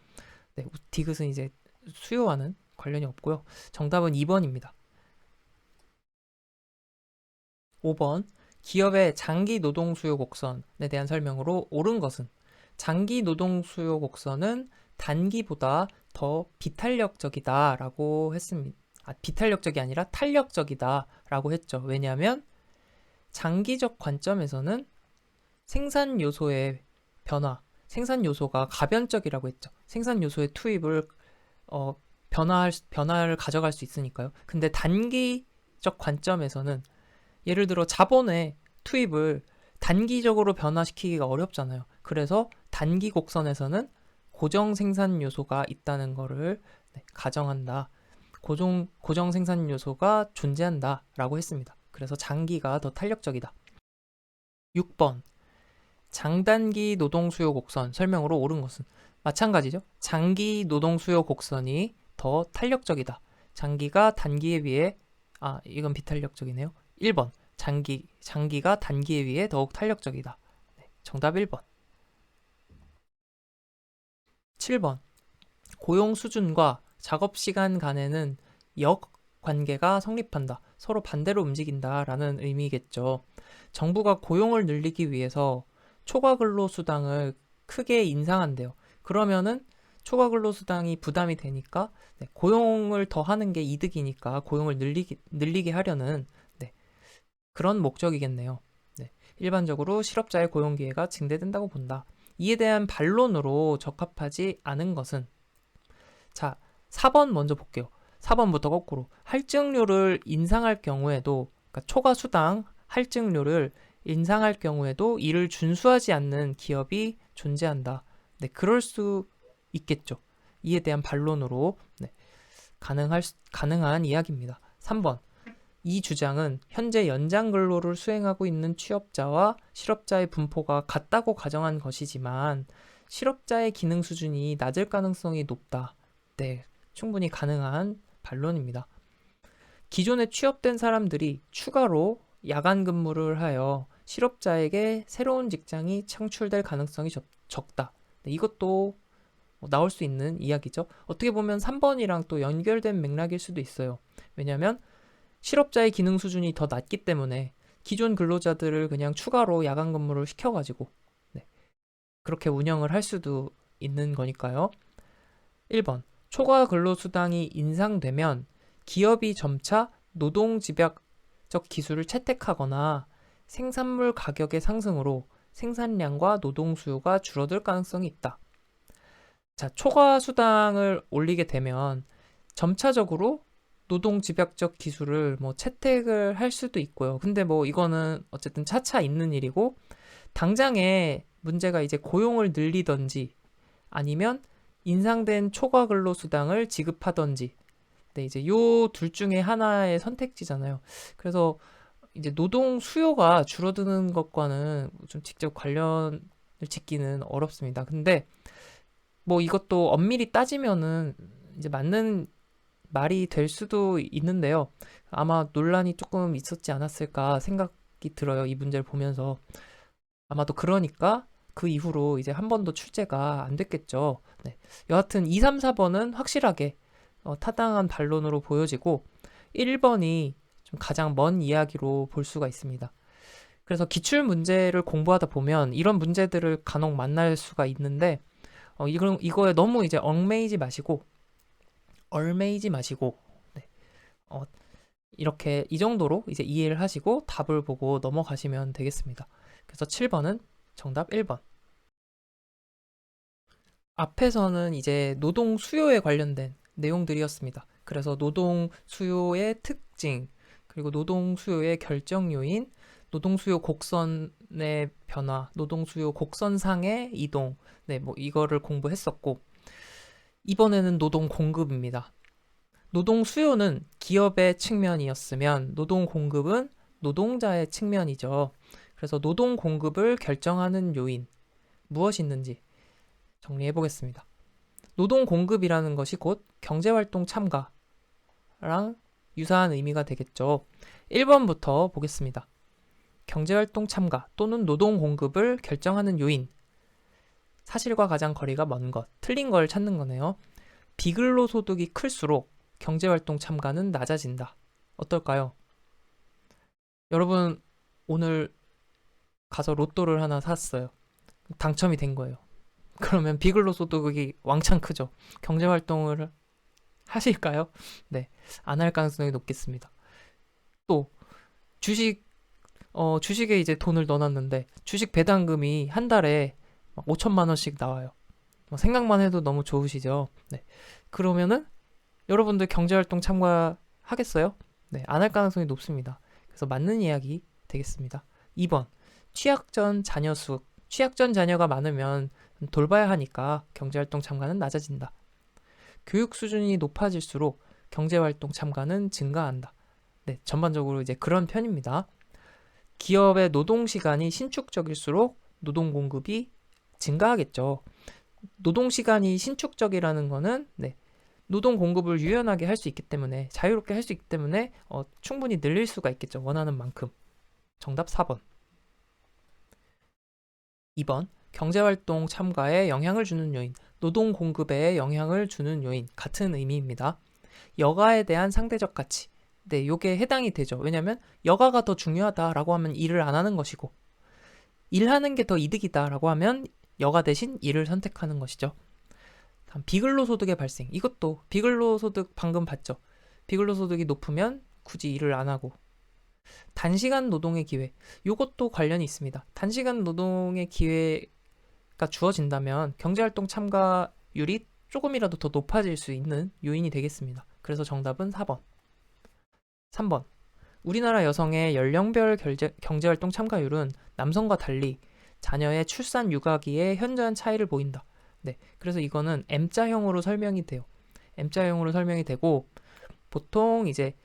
디귿은 이제 수요와는 관련이 없고요. 정답은 2번입니다. 5번. 기업의 장기 노동 수요 곡선에 대한 설명으로 옳은 것은 장기 노동 수요 곡선은 단기보다 더 비탄력적이다라고 했습니다. 비탄력적이 아니라 탄력적이다라고 했죠. 왜냐하면 장기적 관점에서는 생산 요소의 변화, 생산 요소가 가변적이라고 했죠. 생산 요소의 투입을 변화를 가져갈 수 있으니까요. 근데 단기적 관점에서는 예를 들어 자본의 투입을 단기적으로 변화시키기가 어렵잖아요. 그래서 단기 곡선에서는 고정 생산 요소가 있다는 거를 가정한다. 고정 생산 요소가 존재한다 라고 했습니다. 그래서 장기가 더 탄력적이다. 6번 장단기 노동 수요 곡선 설명으로 옳은 것은 마찬가지죠. 장기 노동 수요 곡선이 더 탄력적이다. 장기가 단기에 비해 이건 비탄력적이네요. 1번 장기가 단기에 비해 더욱 탄력적이다. 정답 1번. 7번 고용 수준과 작업 시간 간에는 역관계가 성립한다. 서로 반대로 움직인다라는 의미겠죠. 정부가 고용을 늘리기 위해서 초과근로수당을 크게 인상한대요. 그러면은 초과근로수당이 부담이 되니까 고용을 더 하는 게 이득이니까 고용을 늘리게 하려는 그런 목적이겠네요. 일반적으로 실업자의 고용 기회가 증대된다고 본다. 이에 대한 반론으로 적합하지 않은 것은 자, 4번 먼저 볼게요. 4번부터 거꾸로 할증료를 인상할 경우에도 그러니까 초과수당 할증료를 인상할 경우에도 이를 준수하지 않는 기업이 존재한다. 그럴 수 있겠죠. 이에 대한 반론으로 가능한 이야기입니다. 3번 이 주장은 현재 연장 근로를 수행하고 있는 취업자와 실업자의 분포가 같다고 가정한 것이지만 실업자의 기능 수준이 낮을 가능성이 높다. 충분히 가능한 반론입니다. 기존에 취업된 사람들이 추가로 야간 근무를 하여 실업자에게 새로운 직장이 창출될 가능성이 적다. 이것도 나올 수 있는 이야기죠. 어떻게 보면 3번이랑 또 연결된 맥락일 수도 있어요. 왜냐하면 실업자의 기능 수준이 더 낮기 때문에 기존 근로자들을 그냥 추가로 야간 근무를 시켜가지고 그렇게 운영을 할 수도 있는 거니까요. 1번 초과 근로수당이 인상되면 기업이 점차 노동집약적 기술을 채택하거나 생산물 가격의 상승으로 생산량과 노동 수요가 줄어들 가능성이 있다. 자, 초과 수당을 올리게 되면 점차적으로 노동 집약적 기술을 채택을 할 수도 있고요. 근데 이거는 어쨌든 차차 있는 일이고 당장에 문제가 이제 고용을 늘리던지 아니면 인상된 초과 근로 수당을 지급하던지 이제 요 둘 중에 하나의 선택지잖아요. 그래서 이제 노동 수요가 줄어드는 것과는 좀 직접 관련을 짓기는 어렵습니다. 근데 이것도 엄밀히 따지면은 이제 맞는 말이 될 수도 있는데요. 아마 논란이 조금 있었지 않았을까 생각이 들어요. 이 문제를 보면서. 아마도 그러니까 그 이후로 이제 한 번도 출제가 안 됐겠죠. 여하튼 2, 3, 4번은 확실하게 타당한 반론으로 보여지고 1번이 좀 가장 먼 이야기로 볼 수가 있습니다. 그래서 기출 문제를 공부하다 보면 이런 문제들을 간혹 만날 수가 있는데 이거에 너무 이제 얽매이지 마시고 이렇게 이 정도로 이제 이해를 하시고 답을 보고 넘어가시면 되겠습니다. 그래서 7번은 정답 1번. 앞에서는 이제 노동 수요에 관련된 내용들이었습니다. 그래서 노동 수요의 특징, 그리고 노동 수요의 결정 요인, 노동 수요 곡선의 변화, 노동 수요 곡선상의 이동, 이거를 공부했었고, 이번에는 노동 공급입니다. 노동 수요는 기업의 측면이었으면 노동 공급은 노동자의 측면이죠. 그래서 노동 공급을 결정하는 요인, 무엇이 있는지 정리해 보겠습니다. 노동 공급이라는 것이 곧 경제활동 참가랑 유사한 의미가 되겠죠. 1번부터 보겠습니다. 경제활동 참가 또는 노동 공급을 결정하는 요인. 사실과 가장 거리가 먼 것, 틀린 걸 찾는 거네요. 비근로소득이 클수록 경제활동 참가는 낮아진다. 어떨까요? 여러분 오늘 가서 로또를 하나 샀어요. 당첨이 된 거예요. 그러면 비근로소득이 왕창 크죠. 경제활동을 하실까요? 안 할 가능성이 높겠습니다. 또 주식에 이제 돈을 넣어놨는데 주식 배당금이 한 달에 5천만 원씩 나와요. 생각만 해도 너무 좋으시죠? 그러면은 여러분들 경제활동 참가하겠어요? 안 할 가능성이 높습니다. 그래서 맞는 이야기 되겠습니다. 2번 취약 전 자녀 수 취약전 자녀가 많으면 돌봐야 하니까 경제활동 참가는 낮아진다. 교육 수준이 높아질수록 경제활동 참가는 증가한다. 네, 전반적으로 이제 그런 편입니다. 기업의 노동 시간이 신축적일수록 노동 공급이 증가하겠죠. 노동 시간이 신축적이라는 거는 노동 공급을 유연하게 할 수 있기 때문에 자유롭게 할 수 있기 때문에 충분히 늘릴 수가 있겠죠. 원하는 만큼. 정답 4번. 2번. 경제활동 참가에 영향을 주는 요인, 노동 공급에 영향을 주는 요인 같은 의미입니다. 여가에 대한 상대적 가치. 네, 요게 해당이 되죠. 왜냐면 여가가 더 중요하다라고 하면 일을 안 하는 것이고 일하는 게 더 이득이다라고 하면 여가 대신 일을 선택하는 것이죠. 다음 비근로소득의 발생. 이것도 비근로소득 방금 봤죠. 비근로소득이 높으면 굳이 일을 안 하고 단시간 노동의 기회. 이것도 관련이 있습니다. 단시간 노동의 기회가 주어진다면 경제활동 참가율이 조금이라도 더 높아질 수 있는 요인이 되겠습니다. 그래서 정답은 4번. 3번. 우리나라 여성의 연령별 경제활동 참가율은 남성과 달리 자녀의 출산 육아기에 현저한 차이를 보인다. 네, 그래서 이거는 M자형으로 설명이 돼요. M자형으로 설명이 되고 보통 이제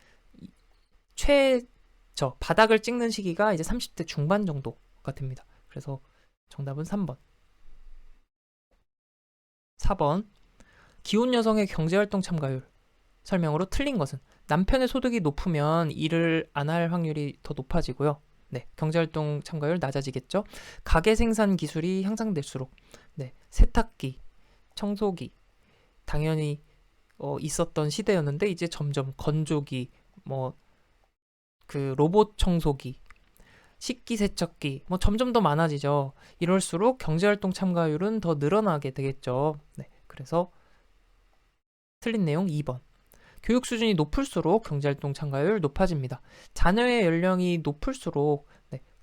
최저 바닥을 찍는 시기가 이제 30대 중반 정도가 됩니다. 그래서 정답은 3번. 4번. 기혼 여성의 경제활동 참가율 설명으로 틀린 것은 남편의 소득이 높으면 일을 안 할 확률이 더 높아지고요. 네, 경제활동 참가율 낮아지겠죠. 가계 생산 기술이 향상될수록 세탁기, 청소기 당연히 있었던 시대였는데 이제 점점 건조기, 그 로봇 청소기, 식기세척기 점점 더 많아지죠. 이럴수록 경제활동 참가율은 더 늘어나게 되겠죠. 네, 그래서 틀린 내용 2번. 교육 수준이 높을수록 경제활동 참가율 높아집니다. 자녀의 연령이 높을수록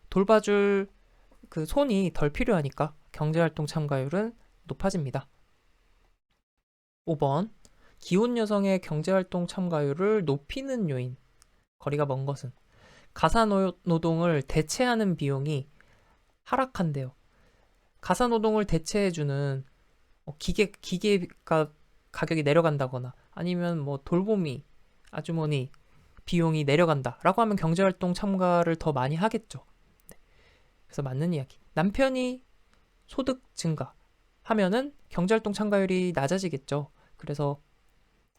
돌봐줄 그 손이 덜 필요하니까 경제활동 참가율은 높아집니다. 5번. 기혼 여성의 경제활동 참가율을 높이는 요인. 거리가 먼 것은 가사노동을 대체하는 비용이 하락한대요. 가사노동을 대체해주는 기계가 가격이 내려간다거나 아니면 돌보미, 아주머니 비용이 내려간다라고 하면 경제활동 참가를 더 많이 하겠죠. 그래서 맞는 이야기. 남편이 소득 증가 하면은 경제활동 참가율이 낮아지겠죠. 그래서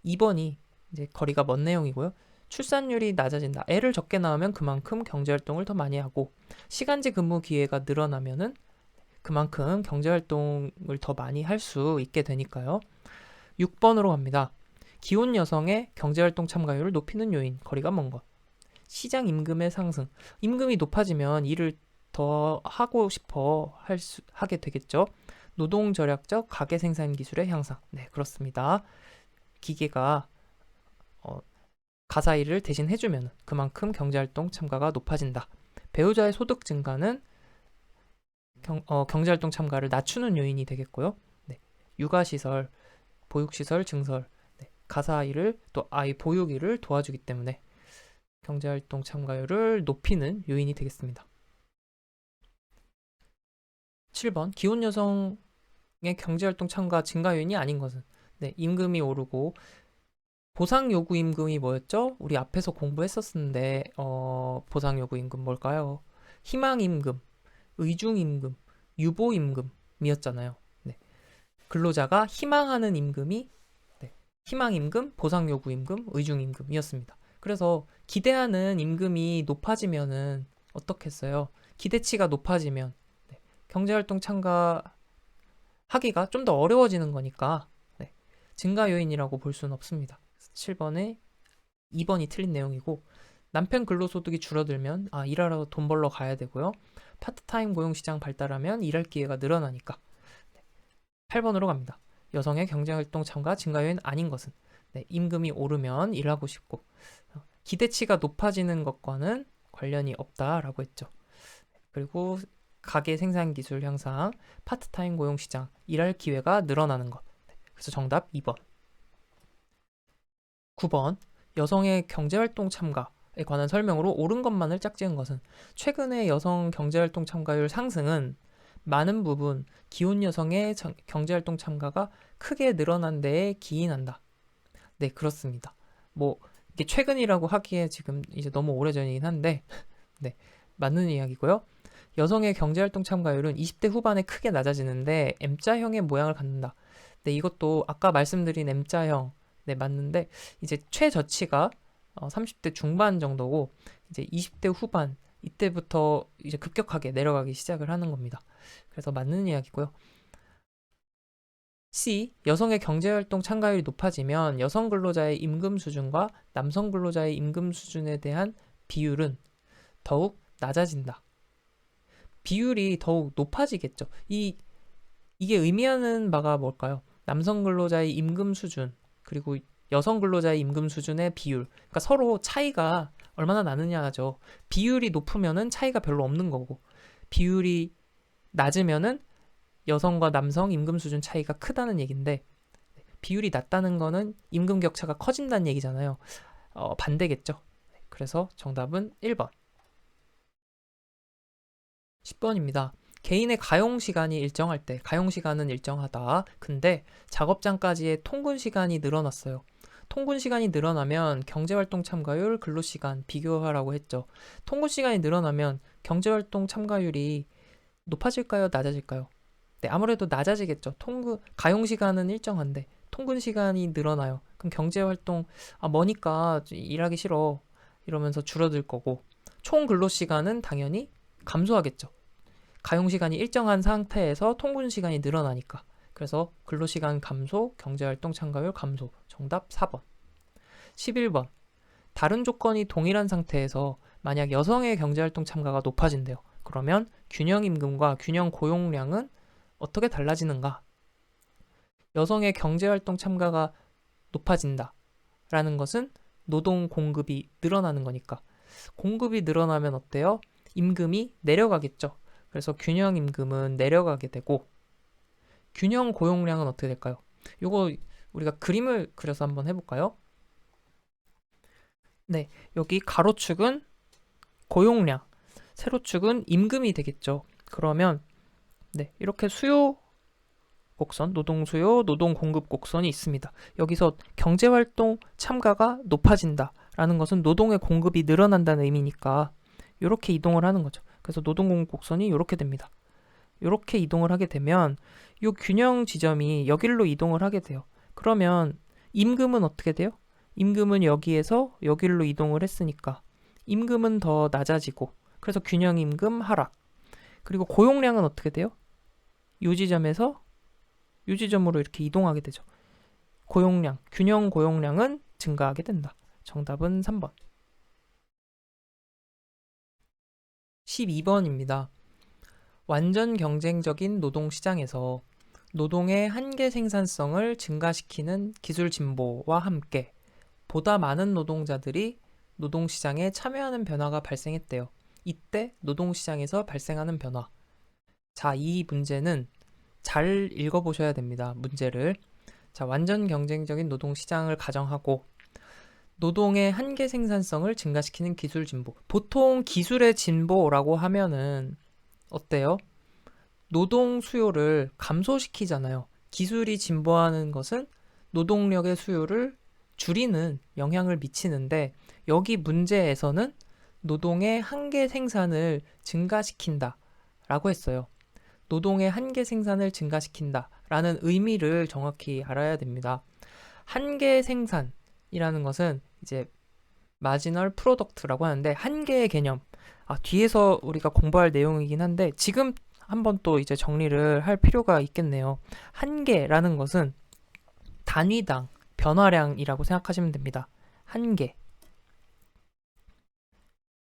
2번이 이제 거리가 먼 내용이고요. 출산율이 낮아진다. 애를 적게 낳으면 그만큼 경제활동을 더 많이 하고 시간제 근무 기회가 늘어나면은 그만큼 경제활동을 더 많이 할 수 있게 되니까요. 6번으로 갑니다. 기혼 여성의 경제활동 참가율을 높이는 요인, 거리가 먼 것. 시장 임금의 상승. 임금이 높아지면 일을 더 하고 싶어 하게 되겠죠. 노동 절약적 가계 생산 기술의 향상. 네, 그렇습니다. 기계가 가사 일을 대신 해주면 그만큼 경제활동 참가가 높아진다. 배우자의 소득 증가는 경제활동 참가를 낮추는 요인이 되겠고요. 육아시설, 보육시설 증설, 가사 일을 또 아이 보육 일을 도와주기 때문에 경제활동 참가율을 높이는 요인이 되겠습니다. 7번. 기혼 여성의 경제활동 참가 증가 요인이 아닌 것은 임금이 오르고 보상 요구 임금이 뭐였죠? 우리 앞에서 공부했었는데 보상 요구 임금 뭘까요? 희망 임금, 의중 임금, 유보 임금이었잖아요. 근로자가 희망하는 임금이 희망 임금, 보상 요구 임금, 의중 임금이었습니다. 그래서 기대하는 임금이 높아지면은 어떻겠어요? 기대치가 높아지면 경제활동 참가하기가 좀 더 어려워지는 거니까 증가 요인이라고 볼 수는 없습니다. 7번에 2번이 틀린 내용이고 남편 근로소득이 줄어들면 일하러 돈 벌러 가야 되고요. 파트타임 고용시장 발달하면 일할 기회가 늘어나니까 8번으로 갑니다. 여성의 경제활동 참가 증가 요인 아닌 것은 임금이 오르면 일하고 싶고 기대치가 높아지는 것과는 관련이 없다라고 했죠. 그리고 가계 생산 기술 향상, 파트타임 고용 시장, 일할 기회가 늘어나는 것. 그래서 정답 2번. 9번. 여성의 경제활동 참가에 관한 설명으로 옳은 것만을 짝지은 것은 최근의 여성 경제활동 참가율 상승은 많은 부분 기혼 여성의 경제활동 참가가 크게 늘어난 데에 기인한다. 네, 그렇습니다. 뭐 이게 최근이라고 하기에 지금 이제 너무 오래전이긴 한데 네, 맞는 이야기고요. 여성의 경제활동 참가율은 20대 후반에 크게 낮아지는데 M자형의 모양을 갖는다. 네, 이것도 아까 말씀드린 M자형 네, 맞는데 이제 최저치가 30대 중반 정도고 이제 20대 후반 이때부터 이제 급격하게 내려가기 시작을 하는 겁니다. 그래서 맞는 이야기고요. C. 여성의 경제활동 참가율이 높아지면 여성 근로자의 임금 수준과 남성 근로자의 임금 수준에 대한 비율은 더욱 낮아진다. 비율이 더욱 높아지겠죠. 이게 의미하는 바가 뭘까요? 남성 근로자의 임금 수준, 그리고 여성 근로자의 임금 수준의 비율. 그러니까 서로 차이가 얼마나 나느냐죠. 비율이 높으면은 차이가 별로 없는 거고, 비율이 낮으면은 여성과 남성 임금 수준 차이가 크다는 얘기인데, 비율이 낮다는 거는 임금 격차가 커진다는 얘기잖아요. 반대겠죠. 그래서 정답은 1번. 10번입니다. 개인의 가용 시간이 일정할 때, 가용 시간은 일정하다. 근데 작업장까지의 통근 시간이 늘어났어요. 통근 시간이 늘어나면 경제활동 참가율, 근로시간 비교하라고 했죠. 통근 시간이 늘어나면 경제활동 참가율이 높아질까요? 낮아질까요? 네, 아무래도 낮아지겠죠. 가용 시간은 일정한데 통근 시간이 늘어나요. 그럼 경제활동, 머니까 일하기 싫어. 이러면서 줄어들 거고, 총 근로시간은 당연히 감소하겠죠. 가용시간이 일정한 상태에서 통근시간이 늘어나니까. 그래서 근로시간 감소, 경제활동 참가율 감소. 정답 4번. 11번. 다른 조건이 동일한 상태에서 만약 여성의 경제활동 참가가 높아진대요. 그러면 균형임금과 균형 고용량은 어떻게 달라지는가? 여성의 경제활동 참가가 높아진다. 라는 것은 노동 공급이 늘어나는 거니까. 공급이 늘어나면 어때요? 임금이 내려가겠죠. 그래서 균형 임금은 내려가게 되고, 균형 고용량은 어떻게 될까요? 이거 우리가 그림을 그려서 한번 해볼까요? 네, 여기 가로축은 고용량, 세로축은 임금이 되겠죠. 그러면 네, 이렇게 수요 곡선, 노동 수요, 노동 공급 곡선이 있습니다. 여기서 경제활동 참가가 높아진다라는 것은 노동의 공급이 늘어난다는 의미니까 이렇게 이동을 하는 거죠. 그래서 노동 공급 곡선이 이렇게 됩니다. 이렇게 이동을 하게 되면 이 균형 지점이 여기로 이동을 하게 돼요. 그러면 임금은 어떻게 돼요? 임금은 여기에서 여기로 이동을 했으니까 임금은 더 낮아지고, 그래서 균형 임금 하락. 그리고 고용량은 어떻게 돼요? 이 지점에서 이 지점으로 이렇게 이동하게 되죠. 고용량, 균형 고용량은 증가하게 된다. 정답은 3번. 12번입니다. 완전 경쟁적인 노동시장에서 노동의 한계 생산성을 증가시키는 기술 진보와 함께 보다 많은 노동자들이 노동시장에 참여하는 변화가 발생했대요. 이때 노동시장에서 발생하는 변화. 자, 이 문제는 잘 읽어보셔야 됩니다. 문제를. 자, 완전 경쟁적인 노동시장을 가정하고 노동의 한계 생산성을 증가시키는 기술 진보. 보통 기술의 진보라고 하면은 어때요? 노동 수요를 감소시키잖아요. 기술이 진보하는 것은 노동력의 수요를 줄이는 영향을 미치는데, 여기 문제에서는 노동의 한계 생산을 증가시킨다 라고 했어요. 노동의 한계 생산을 증가시킨다 라는 의미를 정확히 알아야 됩니다. 한계 생산이라는 것은 이제 마지널 프로덕트라고 하는데, 한계의 개념, 뒤에서 우리가 공부할 내용이긴 한데 지금 한번 또 이제 정리를 할 필요가 있겠네요. 한계라는 것은 단위당 변화량이라고 생각하시면 됩니다.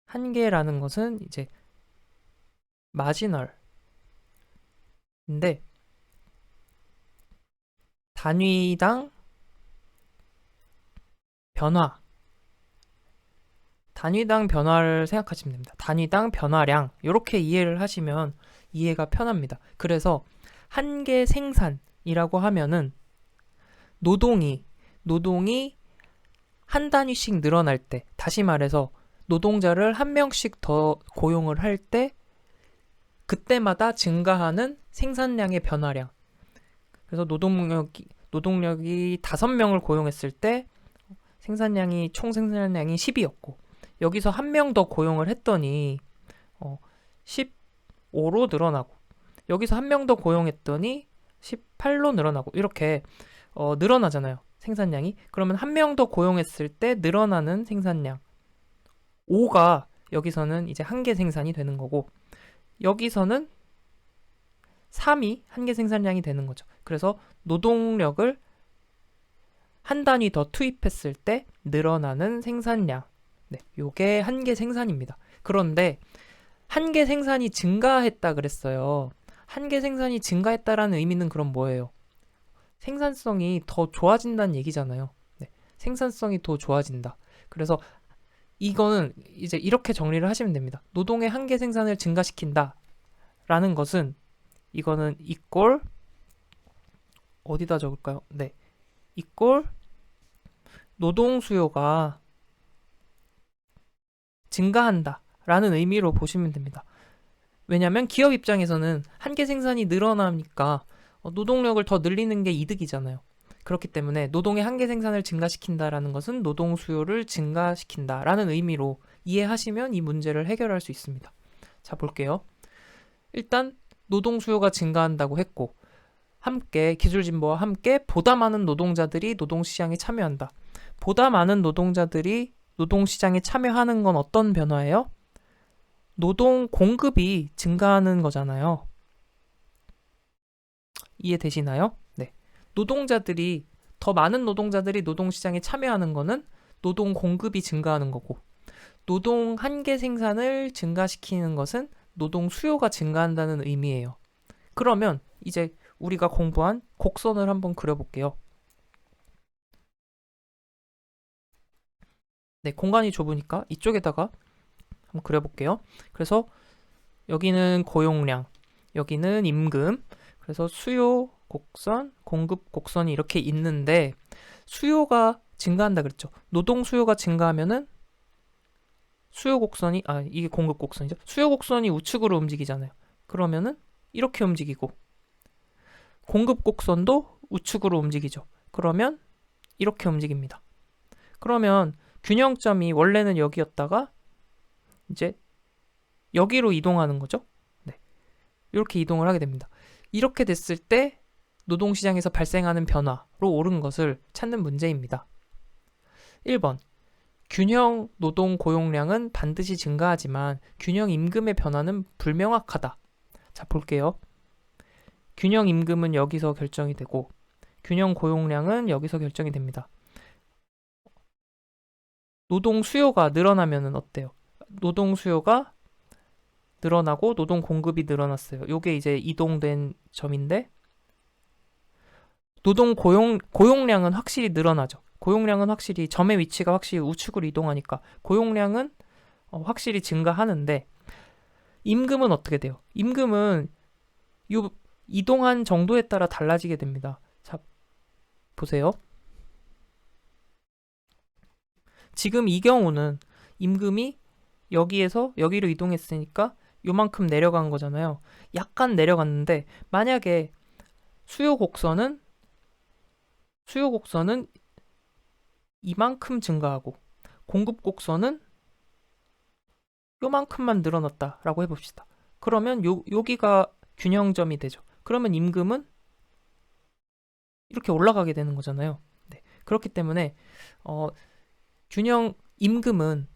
한계라는 것은 이제 마지널인데, 단위당 변화, 단위당 변화를 생각하시면 됩니다. 단위당 변화량, 이렇게 이해를 하시면 이해가 편합니다. 그래서 한계 생산이라고 하면은 노동이 한 단위씩 늘어날 때, 다시 말해서 노동자를 한 명씩 더 고용을 할 때 그때마다 증가하는 생산량의 변화량. 그래서 노동력이 5명을 고용했을 때 총 생산량이 10이었고 여기서 한 명 더 고용을 했더니 15로 늘어나고 여기서 한 명 더 고용했더니 18로 늘어나고 이렇게 늘어나잖아요. 생산량이. 그러면 한 명 더 고용했을 때 늘어나는 생산량 5가 여기서는 이제 한계 생산이 되는 거고 여기서는 3이 한계 생산량이 되는 거죠. 그래서 노동력을 한 단위 더 투입했을 때 늘어나는 생산량. 네, 요게 한계 생산입니다. 그런데 한계 생산이 증가했다 그랬어요. 한계 생산이 증가했다라는 의미는 그럼 뭐예요? 생산성이 더 좋아진다는 얘기잖아요. 네, 생산성이 더 좋아진다. 그래서 이거는 이제 이렇게 정리를 하시면 됩니다. 노동의 한계 생산을 증가시킨다 라는 것은 이거는 이꼴 어디다 적을까요? 네, 이꼴 노동 수요가 증가한다 라는 의미로 보시면 됩니다. 왜냐하면 기업 입장에서는 한계 생산이 늘어나니까 노동력을 더 늘리는 게 이득이잖아요. 그렇기 때문에 노동의 한계 생산을 증가시킨다라는 것은 노동 수요를 증가시킨다라는 의미로 이해하시면 이 문제를 해결할 수 있습니다. 자, 볼게요. 일단 노동 수요가 증가한다고 했고 함께 기술 진보와 함께 보다 많은 노동자들이 노동시장에 참여한다. 보다 많은 노동자들이 노동시장에 참여하는 건 어떤 변화예요? 노동 공급이 증가하는 거잖아요. 이해되시나요? 네. 더 많은 노동자들이 노동시장에 참여하는 거는 노동 공급이 증가하는 거고 노동 한계 생산을 증가시키는 것은 노동 수요가 증가한다는 의미예요. 그러면 이제 우리가 공부한 곡선을 한번 그려볼게요. 네, 공간이 좁으니까 이쪽에다가 한번 그려볼게요. 그래서 여기는 고용량, 여기는 임금, 그래서 수요 곡선, 공급 곡선이 이렇게 있는데 수요가 증가한다 그랬죠. 노동 수요가 증가하면은 수요 곡선이 이게 공급 곡선이죠. 수요 곡선이 우측으로 움직이잖아요. 그러면은 이렇게 움직이고 공급 곡선도 우측으로 움직이죠. 그러면 이렇게 움직입니다. 그러면 균형점이 원래는 여기였다가 이제 여기로 이동하는 거죠. 네. 이렇게 이동을 하게 됩니다. 이렇게 됐을 때 노동시장에서 발생하는 변화로 옳은 것을 찾는 문제입니다. 1번. 균형 노동 고용량은 반드시 증가하지만 균형 임금의 변화는 불명확하다. 자, 볼게요. 균형 임금은 여기서 결정이 되고 균형 고용량은 여기서 결정이 됩니다. 노동 수요가 늘어나면 어때요? 노동 수요가 늘어나고 노동 공급이 늘어났어요. 요게 이제 이동된 점인데 노동 고용량은 확실히 늘어나죠. 고용량은 확실히 점의 위치가 확실히 우측으로 이동하니까 고용량은 확실히 증가하는데 임금은 어떻게 돼요? 임금은 요 이동한 정도에 따라 달라지게 됩니다. 자, 보세요. 지금 이 경우는 임금이 여기에서 여기로 이동했으니까 요만큼 내려간 거잖아요. 약간 내려갔는데 만약에 수요 곡선은 이만큼 증가하고 공급 곡선은 요만큼만 늘어났다라고 해봅시다. 그러면 여기가 균형점이 되죠. 그러면 임금은 이렇게 올라가게 되는 거잖아요. 네. 그렇기 때문에 균형 임금은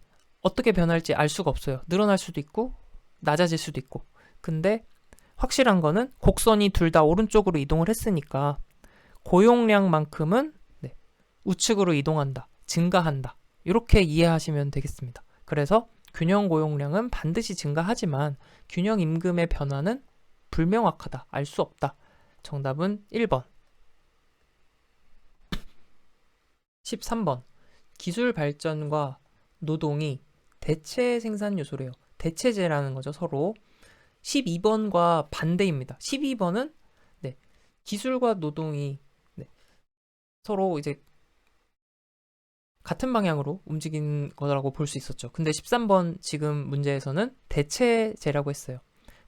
어떻게 변할지 알 수가 없어요. 늘어날 수도 있고 낮아질 수도 있고. 근데 확실한 거는 곡선이 둘 다 오른쪽으로 이동을 했으니까 고용량만큼은 우측으로 이동한다, 증가한다. 이렇게 이해하시면 되겠습니다. 그래서 균형 고용량은 반드시 증가하지만 균형 임금의 변화는 불명확하다, 알 수 없다. 정답은 1번. 13번. 기술 발전과 노동이 대체 생산 요소래요. 대체제라는 거죠, 서로. 12번과 반대입니다. 12번은 기술과 노동이 서로 이제 같은 방향으로 움직인 거라고 볼 수 있었죠. 근데 13번 지금 문제에서는 대체제라고 했어요.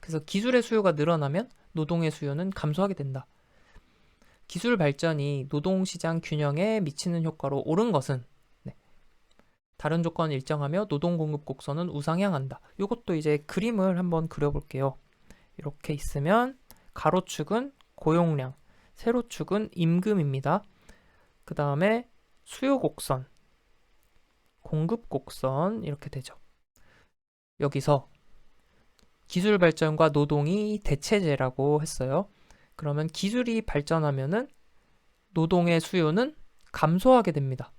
그래서 기술의 수요가 늘어나면 노동의 수요는 감소하게 된다. 기술 발전이 노동시장 균형에 미치는 효과로 옳은 것은 다른 조건을 일정하며 노동 공급 곡선은 우상향한다. 이것도 이제 그림을 한번 그려볼게요. 이렇게 있으면 가로축은 고용량, 세로축은 임금입니다. 그 다음에 수요 곡선, 공급 곡선 이렇게 되죠. 여기서 기술 발전과 노동이 대체제라고 했어요. 그러면 기술이 발전하면은 노동의 수요는 감소하게 됩니다.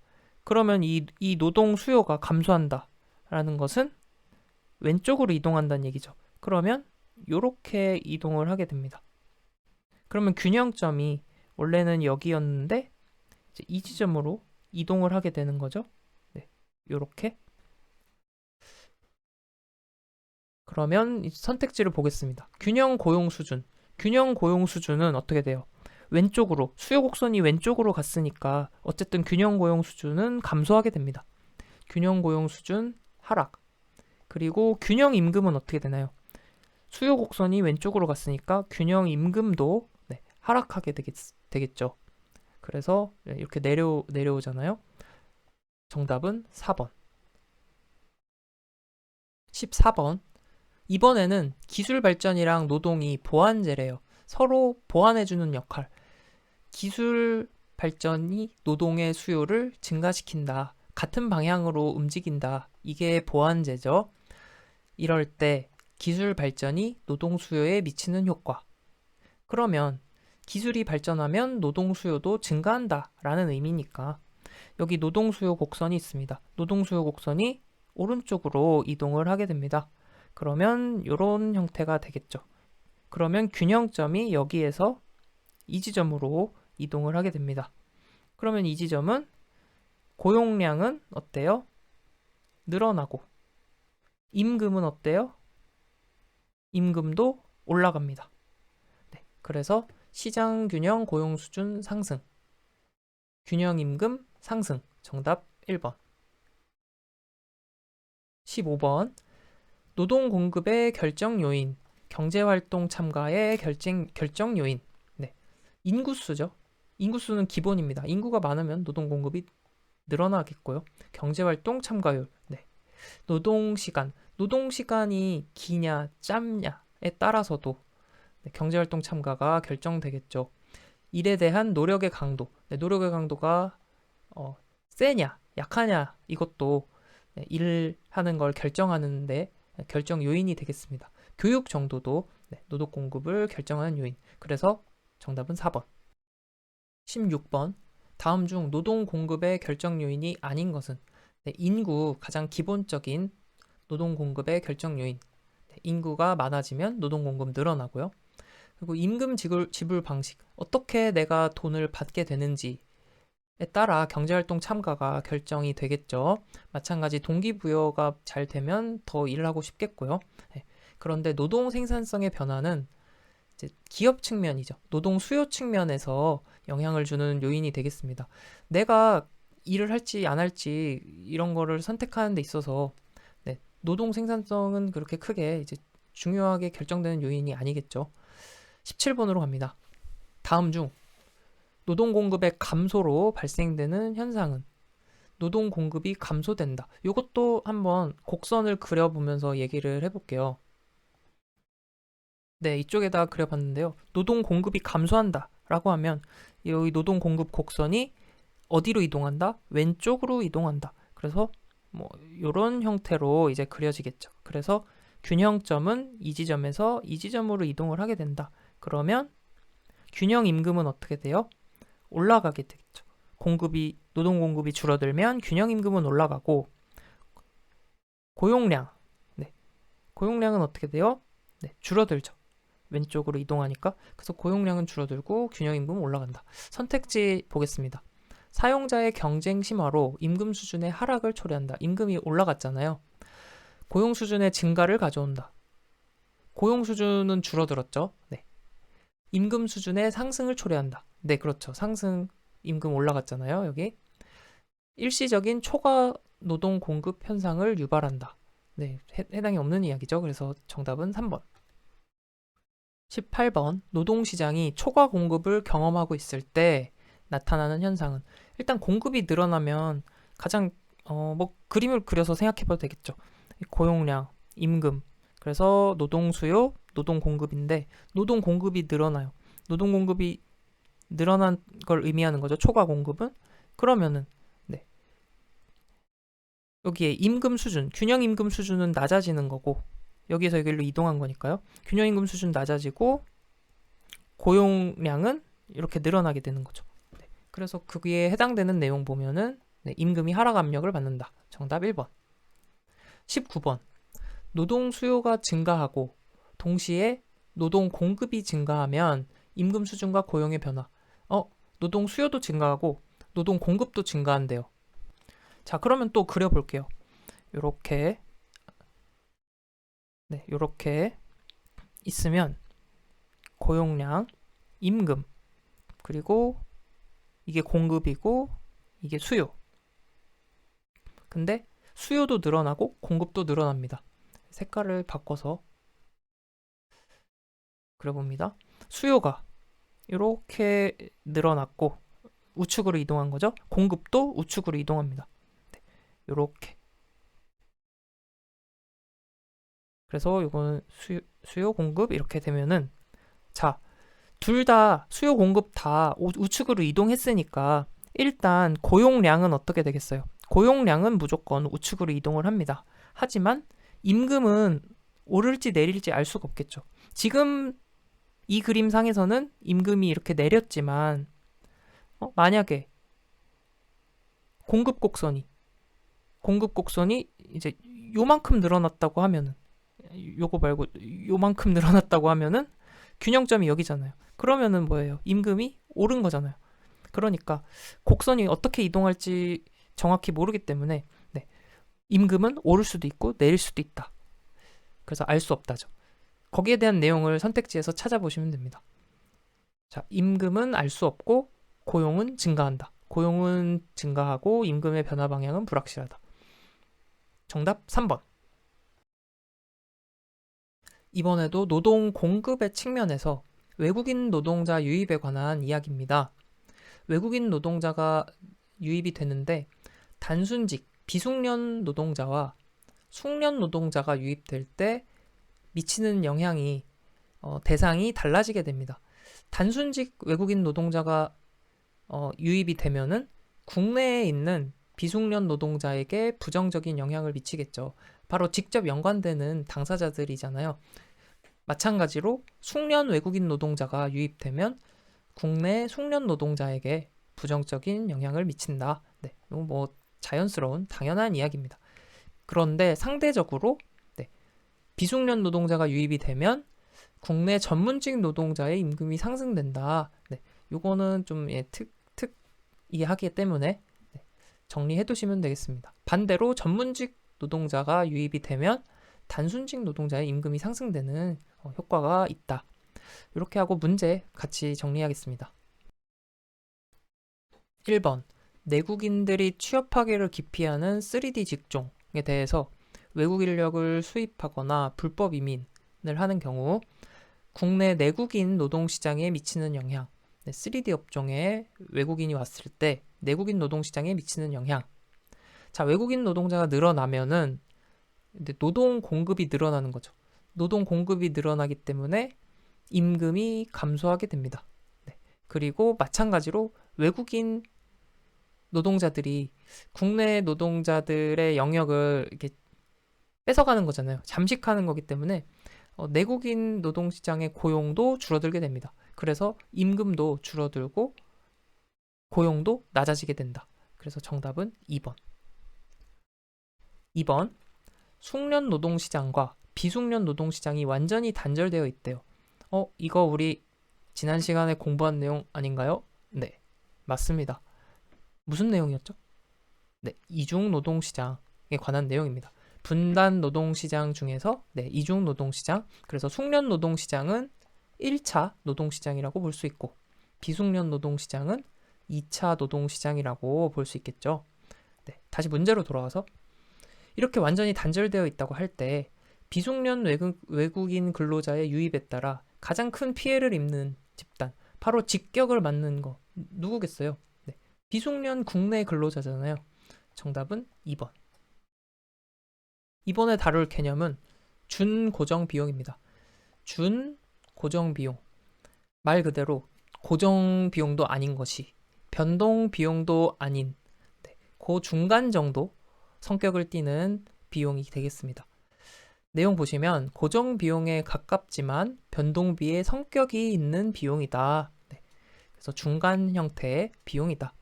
그러면 이 노동 수요가 감소한다라는 것은 왼쪽으로 이동한다는 얘기죠. 그러면 이렇게 이동을 하게 됩니다. 그러면 균형점이 원래는 여기였는데 이제 이 지점으로 이동을 하게 되는 거죠. 네, 이렇게. 그러면 선택지를 보겠습니다. 균형 고용 수준. 균형 고용 수준은 어떻게 돼요? 왼쪽으로, 수요 곡선이 왼쪽으로 갔으니까 어쨌든 균형 고용 수준은 감소하게 됩니다. 균형 고용 수준 하락. 그리고 균형 임금은 어떻게 되나요? 수요 곡선이 왼쪽으로 갔으니까 균형 임금도 하락하게 되겠죠. 그래서 이렇게 내려오잖아요. 정답은 4번. 14번. 이번에는 기술 발전이랑 노동이 보완제래요. 서로 보완해주는 역할. 기술 발전이 노동의 수요를 증가시킨다. 같은 방향으로 움직인다. 이게 보완제죠. 이럴 때 기술 발전이 노동 수요에 미치는 효과. 그러면 기술이 발전하면 노동 수요도 증가한다 라는 의미니까 여기 노동 수요 곡선이 있습니다. 노동 수요 곡선이 오른쪽으로 이동을 하게 됩니다. 그러면 이런 형태가 되겠죠. 그러면 균형점이 여기에서 이 지점으로 이동을 하게 됩니다. 그러면 이 지점은 고용량은 어때요? 늘어나고 임금은 어때요? 임금도 올라갑니다. 네, 그래서 시장 균형 고용 수준 상승, 균형 임금 상승. 정답 1번. 15번. 노동 공급의 결정 요인, 경제활동 참가의 결정 요인. 네, 인구수죠. 인구수는 기본입니다. 인구가 많으면 노동 공급이 늘어나겠고요. 경제활동 참가율. 네. 노동 시간이 기냐 짧냐에 따라서도 경제활동 참가가 결정되겠죠. 일에 대한 노력의 강도. 노력의 강도가 세냐 약하냐 이것도 일하는 걸 결정하는데 결정 요인이 되겠습니다. 교육 정도도 노동 공급을 결정하는 요인. 그래서 정답은 4번. 16번. 다음 중 노동 공급의 결정 요인이 아닌 것은 인구 가장 기본적인 노동 공급의 결정 요인. 인구가 많아지면 노동 공급 늘어나고요. 그리고 임금 지불 방식. 어떻게 내가 돈을 받게 되는지에 따라 경제활동 참가가 결정이 되겠죠. 마찬가지 동기부여가 잘 되면 더 일을 하고 싶겠고요. 그런데 노동 생산성의 변화는 이제 기업 측면이죠. 노동 수요 측면에서 영향을 주는 요인이 되겠습니다. 내가 일을 할지 안 할지 이런 거를 선택하는 데 있어서 노동 생산성은 그렇게 크게 이제 중요하게 결정되는 요인이 아니겠죠. 17번으로 갑니다. 다음 중 노동 공급의 감소로 발생되는 현상은 노동 공급이 감소된다. 이것도 한번 곡선을 그려보면서 얘기를 해볼게요. 네, 이쪽에다 그려봤는데요. 노동 공급이 감소한다 라고 하면 여기 노동 공급 곡선이 어디로 이동한다? 왼쪽으로 이동한다. 그래서 뭐 이런 형태로 이제 그려지겠죠. 그래서 균형점은 이 지점에서 이 지점으로 이동을 하게 된다. 그러면 균형 임금은 어떻게 돼요? 올라가게 되겠죠. 노동 공급이 줄어들면 균형 임금은 올라가고 고용량은 어떻게 돼요? 줄어들죠. 왼쪽으로 이동하니까. 그래서 고용량은 줄어들고 균형 임금은 올라간다. 선택지 보겠습니다. 사용자의 경쟁 심화로 임금 수준의 하락을 초래한다. 임금이 올라갔잖아요. 고용 수준의 증가를 가져온다. 고용 수준은 줄어들었죠. 임금 수준의 상승을 초래한다. 네, 그렇죠. 상승, 임금 올라갔잖아요. 여기. 일시적인 초과 노동 공급 현상을 유발한다. 네, 해당이 없는 이야기죠. 그래서 정답은 3번. 18번 노동시장이 초과 공급을 경험하고 있을 때 나타나는 현상은 일단 공급이 늘어나면 가장 뭐 그림을 그려서 생각해 봐도 되겠죠. 고용량, 임금, 그래서 노동 수요, 노동 공급인데 노동 공급이 늘어나요. 노동 공급이 늘어난 걸 의미하는 거죠. 초과 공급은. 그러면은 네. 여기에 임금 수준, 균형 임금 수준은 낮아지는 거고 여기에서 여기로 이동한 거니까요. 균형 임금 수준 낮아지고 고용량은 이렇게 늘어나게 되는 거죠. 네. 그래서 거기에 해당되는 내용 보면은 네, 임금이 하락 압력을 받는다. 정답 1번. 19번. 노동 수요가 증가하고 동시에 노동 공급이 증가하면 임금 수준과 고용의 변화. 노동 수요도 증가하고 노동 공급도 증가한대요. 자, 그러면 또 그려볼게요. 요렇게 네, 요렇게 있으면 고용량, 임금, 그리고 이게 공급이고 이게 수요. 근데 수요도 늘어나고 공급도 늘어납니다. 색깔을 바꿔서 그려봅니다. 수요가 이렇게 늘어났고 우측으로 이동한 거죠. 공급도 우측으로 이동합니다. 네, 이렇게. 그래서 이거는 수요 공급 이렇게 되면은 자, 둘 다 수요 공급 다 우측으로 이동했으니까 일단 고용량은 어떻게 되겠어요? 고용량은 무조건 우측으로 이동을 합니다. 하지만 임금은 오를지 내릴지 알 수가 없겠죠. 지금 이 그림상에서는 임금이 이렇게 내렸지만 만약에 공급 곡선이 이제 요만큼 늘어났다고 하면은 요거 말고 요만큼 늘어났다고 하면은 균형점이 여기잖아요. 그러면은 뭐예요? 임금이 오른 거잖아요. 그러니까 곡선이 어떻게 이동할지 정확히 모르기 때문에 네, 임금은 오를 수도 있고 내릴 수도 있다. 그래서 알 수 없다죠. 거기에 대한 내용을 선택지에서 찾아보시면 됩니다. 자, 임금은 알 수 없고 고용은 증가한다. 고용은 증가하고 임금의 변화 방향은 불확실하다. 정답 3번. 이번에도 노동 공급의 측면에서 외국인 노동자 유입에 관한 이야기입니다. 외국인 노동자가 유입이 되는데 단순직, 비숙련 노동자와 숙련 노동자가 유입될 때 미치는 영향이 대상이 달라지게 됩니다. 단순직 외국인 노동자가 유입이 되면은 국내에 있는 비숙련 노동자에게 부정적인 영향을 미치겠죠. 바로 직접 연관되는 당사자들이잖아요. 마찬가지로 숙련 외국인 노동자가 유입되면 국내 숙련 노동자에게 부정적인 영향을 미친다. 네, 뭐 자연스러운 당연한 이야기입니다. 그런데 상대적으로 네, 비숙련 노동자가 유입이 되면 국내 전문직 노동자의 임금이 상승된다. 네, 요거는 좀 이해하기 때문에 네, 정리해 두시면 되겠습니다. 반대로 전문직 노동자가 유입이 되면 단순직 노동자의 임금이 상승되는 효과가 있다. 이렇게 하고 문제 같이 정리하겠습니다. 1번. 내국인들이 취업하기를 기피하는 3D 직종에 대해서 외국 인력을 수입하거나 불법 이민을 하는 경우 국내 내국인 노동시장에 미치는 영향, 3D 업종에 외국인이 왔을 때 내국인 노동시장에 미치는 영향. 자, 외국인 노동자가 늘어나면은 노동 공급이 늘어나는 거죠. 노동 공급이 늘어나기 때문에 임금이 감소하게 됩니다. 네. 그리고 마찬가지로 외국인 노동자들이 국내 노동자들의 영역을 이렇게 뺏어가는 거잖아요. 잠식하는 거기 때문에 내국인 노동시장의 고용도 줄어들게 됩니다. 그래서 임금도 줄어들고 고용도 낮아지게 된다. 그래서 정답은 2번. 2번. 숙련 노동시장과 비숙련 노동시장이 완전히 단절되어 있대요. 이거 우리 지난 시간에 공부한 내용 아닌가요? 네, 맞습니다. 무슨 내용이었죠? 네, 이중 노동시장에 관한 내용입니다. 분단 노동시장 중에서 네, 이중 노동시장. 그래서 숙련 노동시장은 1차 노동시장이라고 볼 수 있고 비숙련 노동시장은 2차 노동시장이라고 볼 수 있겠죠. 네, 다시 문제로 돌아와서 이렇게 완전히 단절되어 있다고 할 때 비숙련 외국인 근로자의 유입에 따라 가장 큰 피해를 입는 집단, 바로 직격을 맞는 거 누구겠어요? 네, 비숙련 국내 근로자잖아요. 정답은 2번. 이번에 다룰 개념은 준고정 비용입니다. 준고정 비용. 말 그대로 고정 비용도 아닌 것이 변동 비용도 아닌 그 중간 정도 성격을 띠는 비용이 되겠습니다. 내용 보시면 고정 비용에 가깝지만 변동비의 성격이 있는 비용이다. 그래서 중간 형태의 비용이다.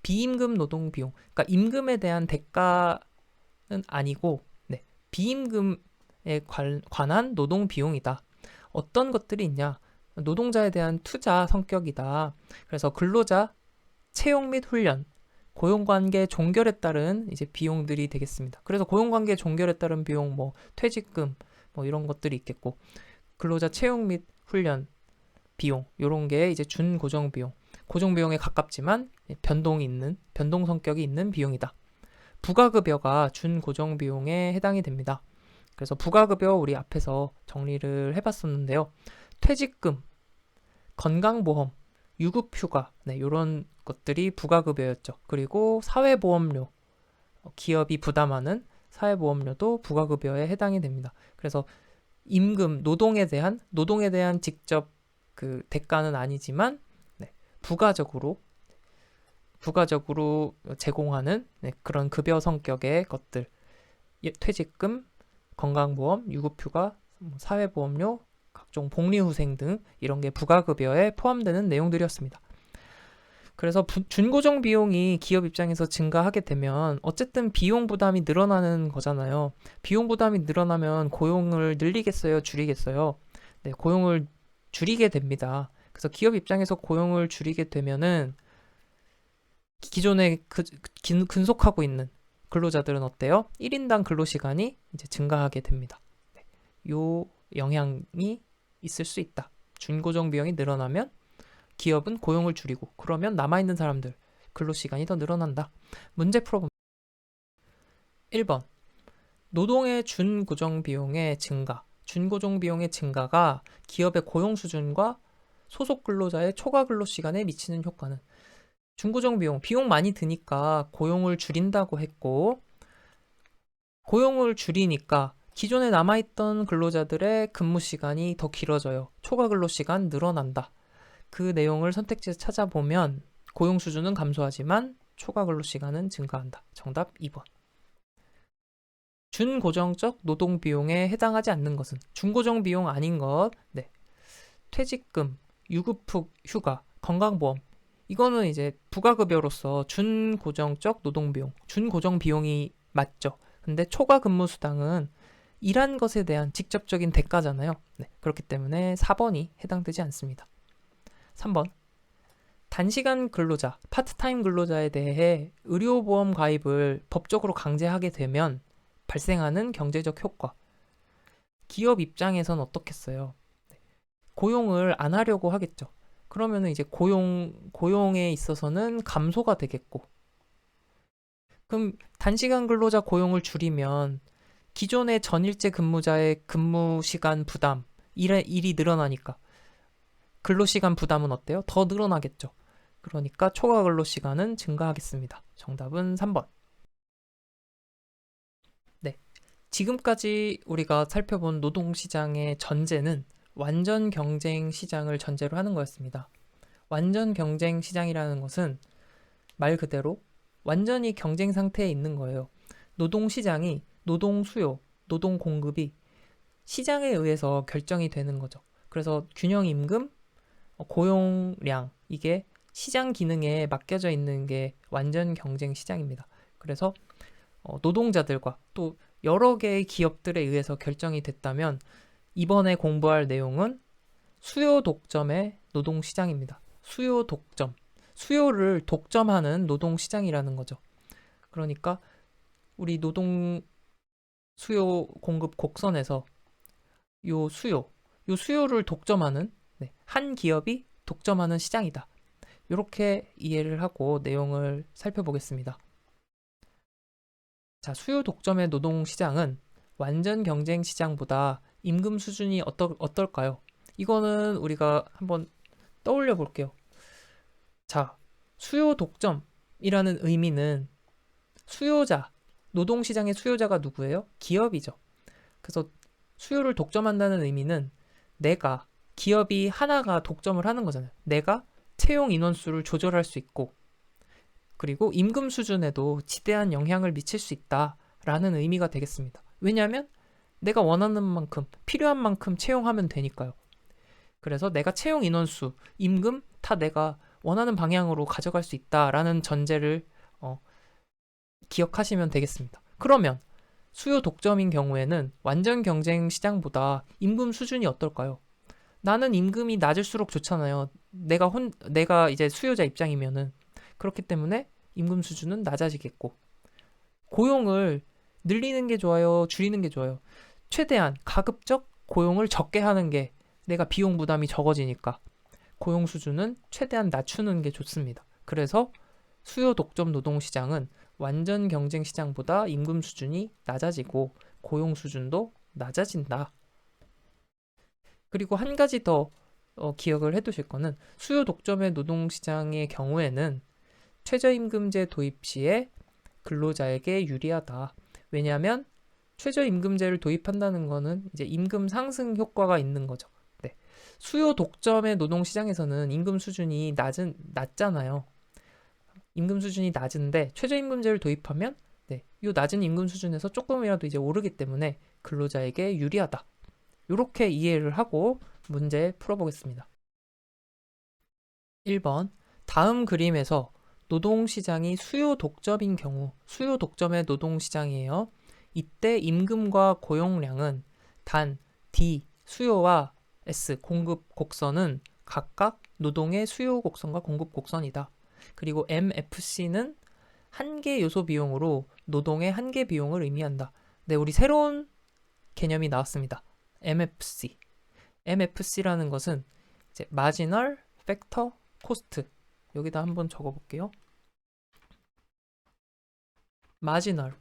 비임금 노동 비용. 그러니까 임금에 대한 대가는 아니고 비임금에 관한 노동 비용이다. 어떤 것들이 있냐? 노동자에 대한 투자 성격이다. 그래서 근로자 채용 및 훈련, 고용관계 종결에 따른 이제 비용들이 되겠습니다. 그래서 고용관계 종결에 따른 비용, 뭐 퇴직금, 뭐 이런 것들이 있겠고, 근로자 채용 및 훈련 비용, 이런 게 이제 준고정 비용, 고정 비용에 가깝지만 변동이 있는, 변동 성격이 있는 비용이다. 부가급여가 준고정 비용에 해당이 됩니다. 그래서 부가급여 우리 앞에서 정리를 해봤었는데요. 퇴직금, 건강보험, 유급휴가, 이런 것들이 부가급여였죠. 그리고 사회보험료, 기업이 부담하는 사회보험료도 부가급여에 해당이 됩니다. 그래서 임금, 노동에 대한 직접 그 대가는 아니지만 부가적으로 제공하는 그런 급여 성격의 것들, 퇴직금, 건강보험, 유급휴가, 사회보험료, 각종 복리후생 등 이런 게 부가급여에 포함되는 내용들이었습니다. 그래서 준고정 비용이 기업 입장에서 증가하게 되면 어쨌든 비용 부담이 늘어나는 거잖아요. 비용 부담이 늘어나면 고용을 늘리겠어요? 줄이겠어요? 네, 고용을 줄이게 됩니다. 그래서 기업 입장에서 고용을 줄이게 되면은 기존에 근속하고 있는 근로자들은 어때요? 1인당 근로시간이 이제 증가하게 됩니다. 요 영향이 있을 수 있다. 준고정 비용이 늘어나면 기업은 고용을 줄이고 그러면 남아있는 사람들 근로시간이 더 늘어난다. 문제 풀어봅니다. 1번 노동의 준고정 비용의 증가. 준고정 비용의 증가가 기업의 고용 수준과 소속 근로자의 초과 근로시간에 미치는 효과는 준고정 비용 많이 드니까 고용을 줄인다고 했고 고용을 줄이니까 기존에 남아있던 근로자들의 근무 시간이 더 길어져요. 초과 근로 시간 늘어난다. 그 내용을 선택지에서 찾아보면 고용 수준은 감소하지만 초과 근로 시간은 증가한다. 정답 2번. 준고정적 노동 비용에 해당하지 않는 것은 준고정 비용 아닌 것. 퇴직금, 유급휴가, 건강보험. 이거는 이제 부가급여로서 준고정적 노동 비용, 준고정 비용이 맞죠. 근데 초과 근무 수당은 일한 것에 대한 직접적인 대가잖아요. 그렇기 때문에 4번이 해당되지 않습니다. 3번. 단시간 근로자, 파트타임 근로자에 대해 의료보험 가입을 법적으로 강제하게 되면 발생하는 경제적 효과. 기업 입장에선 어떻겠어요? 고용을 안 하려고 하겠죠. 그러면 이제 고용에 있어서는 감소가 되겠고. 그럼 단시간 근로자 고용을 줄이면 기존의 전일제 근무자의 근무 시간 부담, 일이 늘어나니까 근로시간 부담은 어때요? 더 늘어나겠죠. 그러니까 초과 근로시간은 증가하겠습니다. 정답은 3번. 네. 지금까지 우리가 살펴본 노동시장의 전제는 완전 경쟁 시장을 전제로 하는 거였습니다. 완전 경쟁 시장이라는 것은 말 그대로 완전히 경쟁 상태에 있는 거예요. 노동시장이 노동 수요, 노동 공급이 시장에 의해서 결정이 되는 거죠. 그래서 균형 임금, 고용량 이게 시장 기능에 맡겨져 있는 게 완전 경쟁 시장입니다. 그래서 노동자들과 또 여러 개의 기업들에 의해서 결정이 됐다면 이번에 공부할 내용은 수요 독점의 노동 시장입니다. 수요 독점. 수요를 독점하는 노동 시장이라는 거죠. 그러니까 우리 노동 수요 공급 곡선에서 요 수요를 독점하는 한 기업이 독점하는 시장이다. 이렇게 이해를 하고 내용을 살펴보겠습니다. 자, 수요 독점의 노동 시장은 완전 경쟁 시장보다 임금 수준이 어떨까요? 이거는 우리가 한번 떠올려 볼게요. 자, 수요 독점이라는 의미는 수요자, 노동시장의 수요자가 누구예요? 기업이죠. 그래서 수요를 독점한다는 의미는 내가, 기업이 하나가 독점을 하는 거잖아요. 내가 채용 인원수를 조절할 수 있고, 그리고 임금 수준에도 지대한 영향을 미칠 수 있다라는 의미가 되겠습니다. 왜냐하면 내가 원하는 만큼, 필요한 만큼 채용하면 되니까요. 그래서 내가 채용 인원수, 임금 다 내가 원하는 방향으로 가져갈 수 있다라는 전제를 기억하시면 되겠습니다. 그러면 수요 독점인 경우에는 완전 경쟁 시장보다 임금 수준이 어떨까요? 나는 임금이 낮을수록 좋잖아요. 내가 이제 수요자 입장이면은. 그렇기 때문에 임금 수준은 낮아지겠고, 고용을 늘리는 게 좋아요, 줄이는 게 좋아요? 최대한 가급적 고용을 적게 하는 게 내가 비용 부담이 적어지니까 고용 수준은 최대한 낮추는 게 좋습니다. 그래서 수요 독점 노동 시장은 완전 경쟁 시장보다 임금 수준이 낮아지고 고용 수준도 낮아진다. 그리고 한 가지 더 기억을 해두실 거는, 수요 독점의 노동 시장의 경우에는 최저임금제 도입 시에 근로자에게 유리하다. 왜냐하면 최저임금제를 도입한다는 거는 이제 임금 상승 효과가 있는 거죠. 네. 수요 독점의 노동시장에서는 임금 수준이 낮잖아요. 임금 수준이 낮은데 최저임금제를 도입하면 이 낮은 임금 수준에서 조금이라도 이제 오르기 때문에 근로자에게 유리하다. 이렇게 이해를 하고 문제 풀어보겠습니다. 1번, 다음 그림에서 노동시장이 수요 독점인 경우, 수요 독점의 노동시장이에요. 이때 임금과 고용량은 단 D, 수요와 S, 공급 곡선은 각각 노동의 수요 곡선과 공급 곡선이다. 그리고 MFC는 한계 요소 비용으로 노동의 한계 비용을 의미한다. 네, 우리 새로운 개념이 나왔습니다. MFC. MFC라는 것은 이제 Marginal Factor Cost. 여기다 한번 적어볼게요. Marginal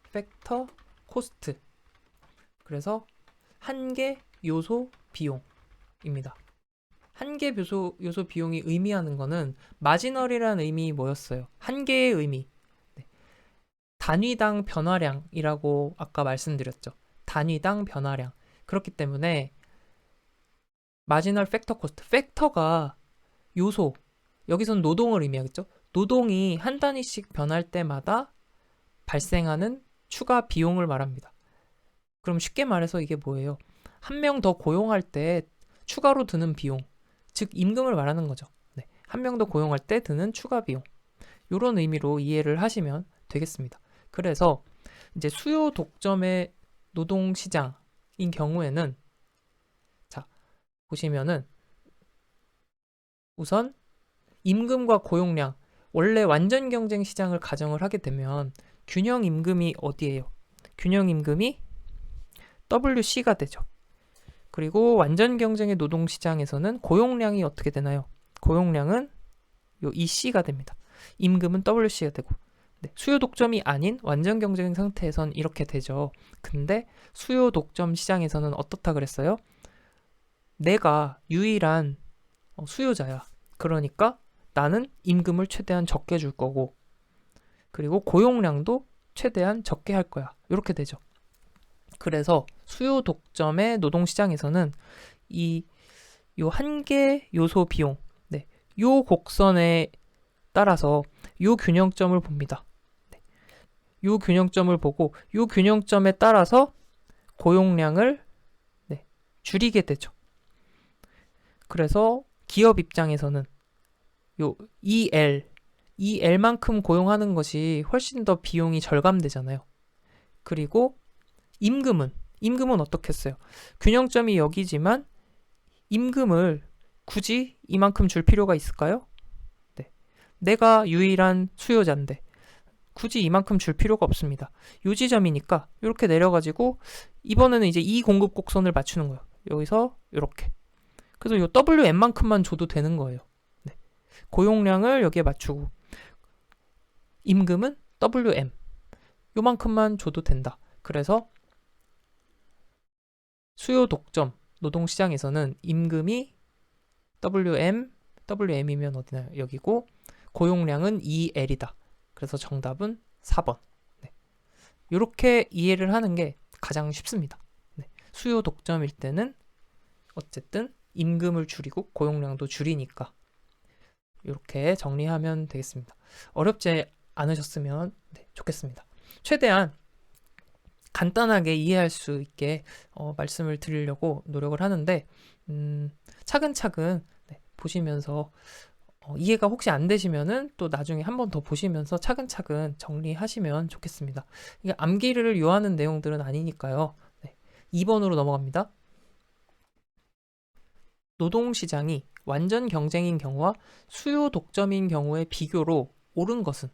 Factor Cost. 그래서 한계 요소 비용입니다. 한계 요소 비용이 의미하는 거는 마지널이라는 의미 뭐였어요? 한계의 의미. 네. 단위당 변화량이라고 아까 말씀드렸죠. 단위당 변화량. 그렇기 때문에 마지널 팩터 코스트. 팩터가 요소. 여기선 노동을 의미하겠죠. 노동이 한 단위씩 변할 때마다 발생하는 추가 비용을 말합니다. 그럼 쉽게 말해서 이게 뭐예요? 한 명 더 고용할 때 추가로 드는 비용, 즉 임금을 말하는 거죠. 네. 한 명 더 고용할 때 드는 추가 비용. 이런 의미로 이해를 하시면 되겠습니다. 그래서 이제 수요 독점의 노동 시장인 경우에는, 자, 보시면은 우선 임금과 고용량, 원래 완전 경쟁 시장을 가정을 하게 되면 균형 임금이 어디예요? 균형 임금이 WC가 되죠. 그리고 완전 경쟁의 노동 시장에서는 고용량이 어떻게 되나요? 고용량은 요 EC가 됩니다. 임금은 WC가 되고. 네, 수요 독점이 아닌 완전 경쟁 상태에선 이렇게 되죠. 근데 수요 독점 시장에서는 어떻다 그랬어요? 내가 유일한 수요자야. 그러니까 나는 임금을 최대한 적게 줄 거고, 그리고 고용량도 최대한 적게 할 거야. 이렇게 되죠. 그래서 수요 독점의 노동 시장에서는 요 한계 요소 비용, 네, 요 곡선에 따라서 요 균형점을 봅니다. 네, 요 균형점을 보고 요 균형점에 따라서 고용량을 줄이게 되죠. 그래서 기업 입장에서는 요 EL만큼 고용하는 것이 훨씬 더 비용이 절감되잖아요. 그리고 임금은 어떻게 했어요? 균형점이 여기지만 임금을 굳이 이만큼 줄 필요가 있을까요? 네. 내가 유일한 수요자인데 굳이 이만큼 줄 필요가 없습니다. 요 지점이니까 이렇게 내려가지고 이번에는 이제 이 공급 곡선을 맞추는 거예요. 여기서 이렇게. 그래서 요 WM만큼만 줘도 되는 거예요. 네. 고용량을 여기에 맞추고 임금은 WM 요만큼만 줘도 된다. 그래서 수요 독점 노동시장에서는 임금이 WM이면 어디나요? 여기고 고용량은 EL이다. 그래서 정답은 4번. 네. 이렇게 이해를 하는 게 가장 쉽습니다. 네. 수요 독점일 때는 어쨌든 임금을 줄이고 고용량도 줄이니까 이렇게 정리하면 되겠습니다. 어렵지 않으셨으면 좋겠습니다. 최대한 간단하게 이해할 수 있게 말씀을 드리려고 노력을 하는데 차근차근 보시면서 이해가 혹시 안 되시면은 또 나중에 한 번 더 보시면서 차근차근 정리하시면 좋겠습니다. 이게 암기를 요하는 내용들은 아니니까요. 2번으로 넘어갑니다. 노동시장이 완전 경쟁인 경우와 수요 독점인 경우의 비교로 옳은 것은?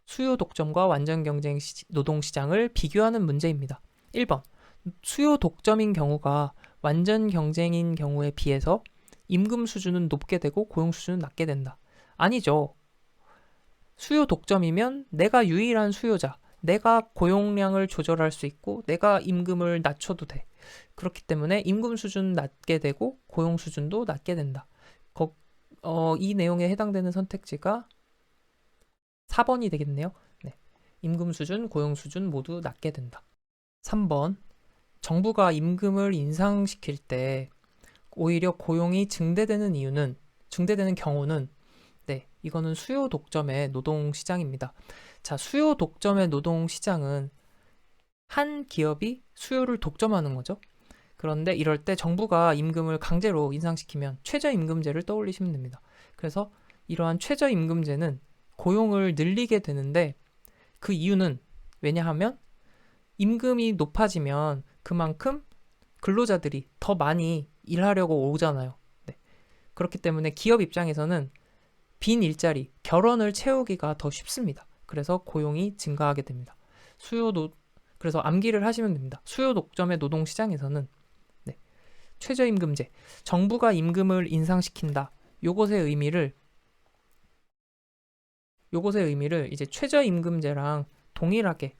수요 독점과 완전 경쟁 노동시장을 비교하는 문제입니다. 1번. 수요 독점인 경우가 완전 경쟁인 경우에 비해서 임금 수준은 높게 되고 고용 수준은 낮게 된다. 아니죠. 수요 독점이면 내가 유일한 수요자, 내가 고용량을 조절할 수 있고 내가 임금을 낮춰도 돼. 그렇기 때문에 임금 수준 낮게 되고 고용 수준도 낮게 된다. 이 내용에 해당되는 선택지가 4번이 되겠네요. 네. 임금 수준, 고용 수준 모두 낮게 된다. 3번. 정부가 임금을 인상시킬 때 오히려 고용이 증대되는 경우는 이거는 수요 독점의 노동시장입니다. 자, 수요 독점의 노동시장은 한 기업이 수요를 독점하는 거죠. 그런데 이럴 때 정부가 임금을 강제로 인상시키면 최저임금제를 떠올리시면 됩니다. 그래서 이러한 최저임금제는 고용을 늘리게 되는데 그 이유는 왜냐하면 임금이 높아지면 그만큼 근로자들이 더 많이 일하려고 오잖아요. 그렇기 때문에 기업 입장에서는 빈 일자리, 결원을 채우기가 더 쉽습니다. 그래서 고용이 증가하게 됩니다. 그래서 암기를 하시면 됩니다. 수요 독점의 노동시장에서는 최저임금제, 정부가 임금을 인상시킨다. 요것의 의미를 이제 최저임금제랑 동일하게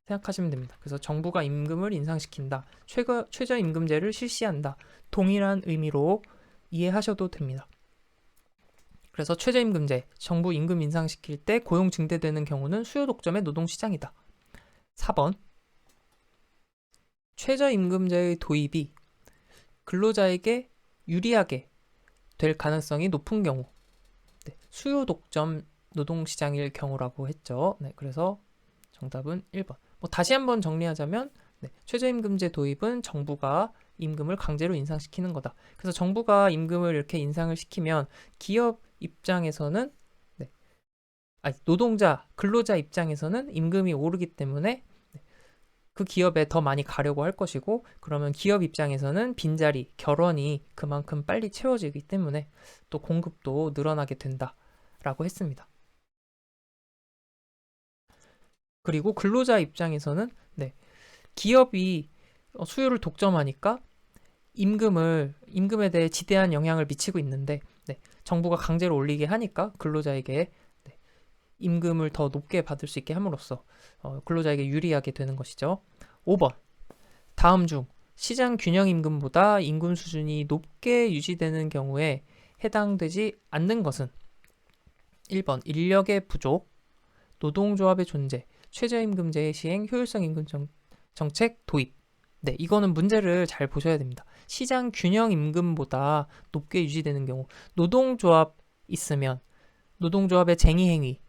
생각하시면 됩니다. 그래서 정부가 임금을 인상시킨다. 최저임금제를 실시한다. 동일한 의미로 이해하셔도 됩니다. 그래서 최저임금제, 정부 임금 인상시킬 때 고용 증대되는 경우는 수요 독점의 노동시장이다. 4번. 최저임금제의 도입이 근로자에게 유리하게 될 가능성이 높은 경우, 수요 독점 노동시장일 경우라고 했죠. 그래서 정답은 1번. 다시 한번 정리하자면 최저임금제 도입은 정부가 임금을 강제로 인상시키는 거다. 그래서 정부가 임금을 이렇게 인상을 시키면 기업 입장에서는 근로자 입장에서는 임금이 오르기 때문에 그 기업에 더 많이 가려고 할 것이고, 그러면 기업 입장에서는 빈자리, 결원이 그만큼 빨리 채워지기 때문에 또 공급도 늘어나게 된다라고 했습니다. 그리고 근로자 입장에서는 기업이 수요를 독점하니까 임금에 대해 지대한 영향을 미치고 있는데 정부가 강제로 올리게 하니까 근로자에게 임금을 더 높게 받을 수 있게 함으로써 근로자에게 유리하게 되는 것이죠. 5번. 다음 중 시장 균형 임금보다 임금 수준이 높게 유지되는 경우에 해당되지 않는 것은? 1번. 인력의 부족, 노동조합의 존재, 최저임금제의 시행, 효율성 임금 정책 도입. 이거는 문제를 잘 보셔야 됩니다. 시장 균형 임금보다 높게 유지되는 경우, 노동조합 있으면 노동조합의 쟁의 행위,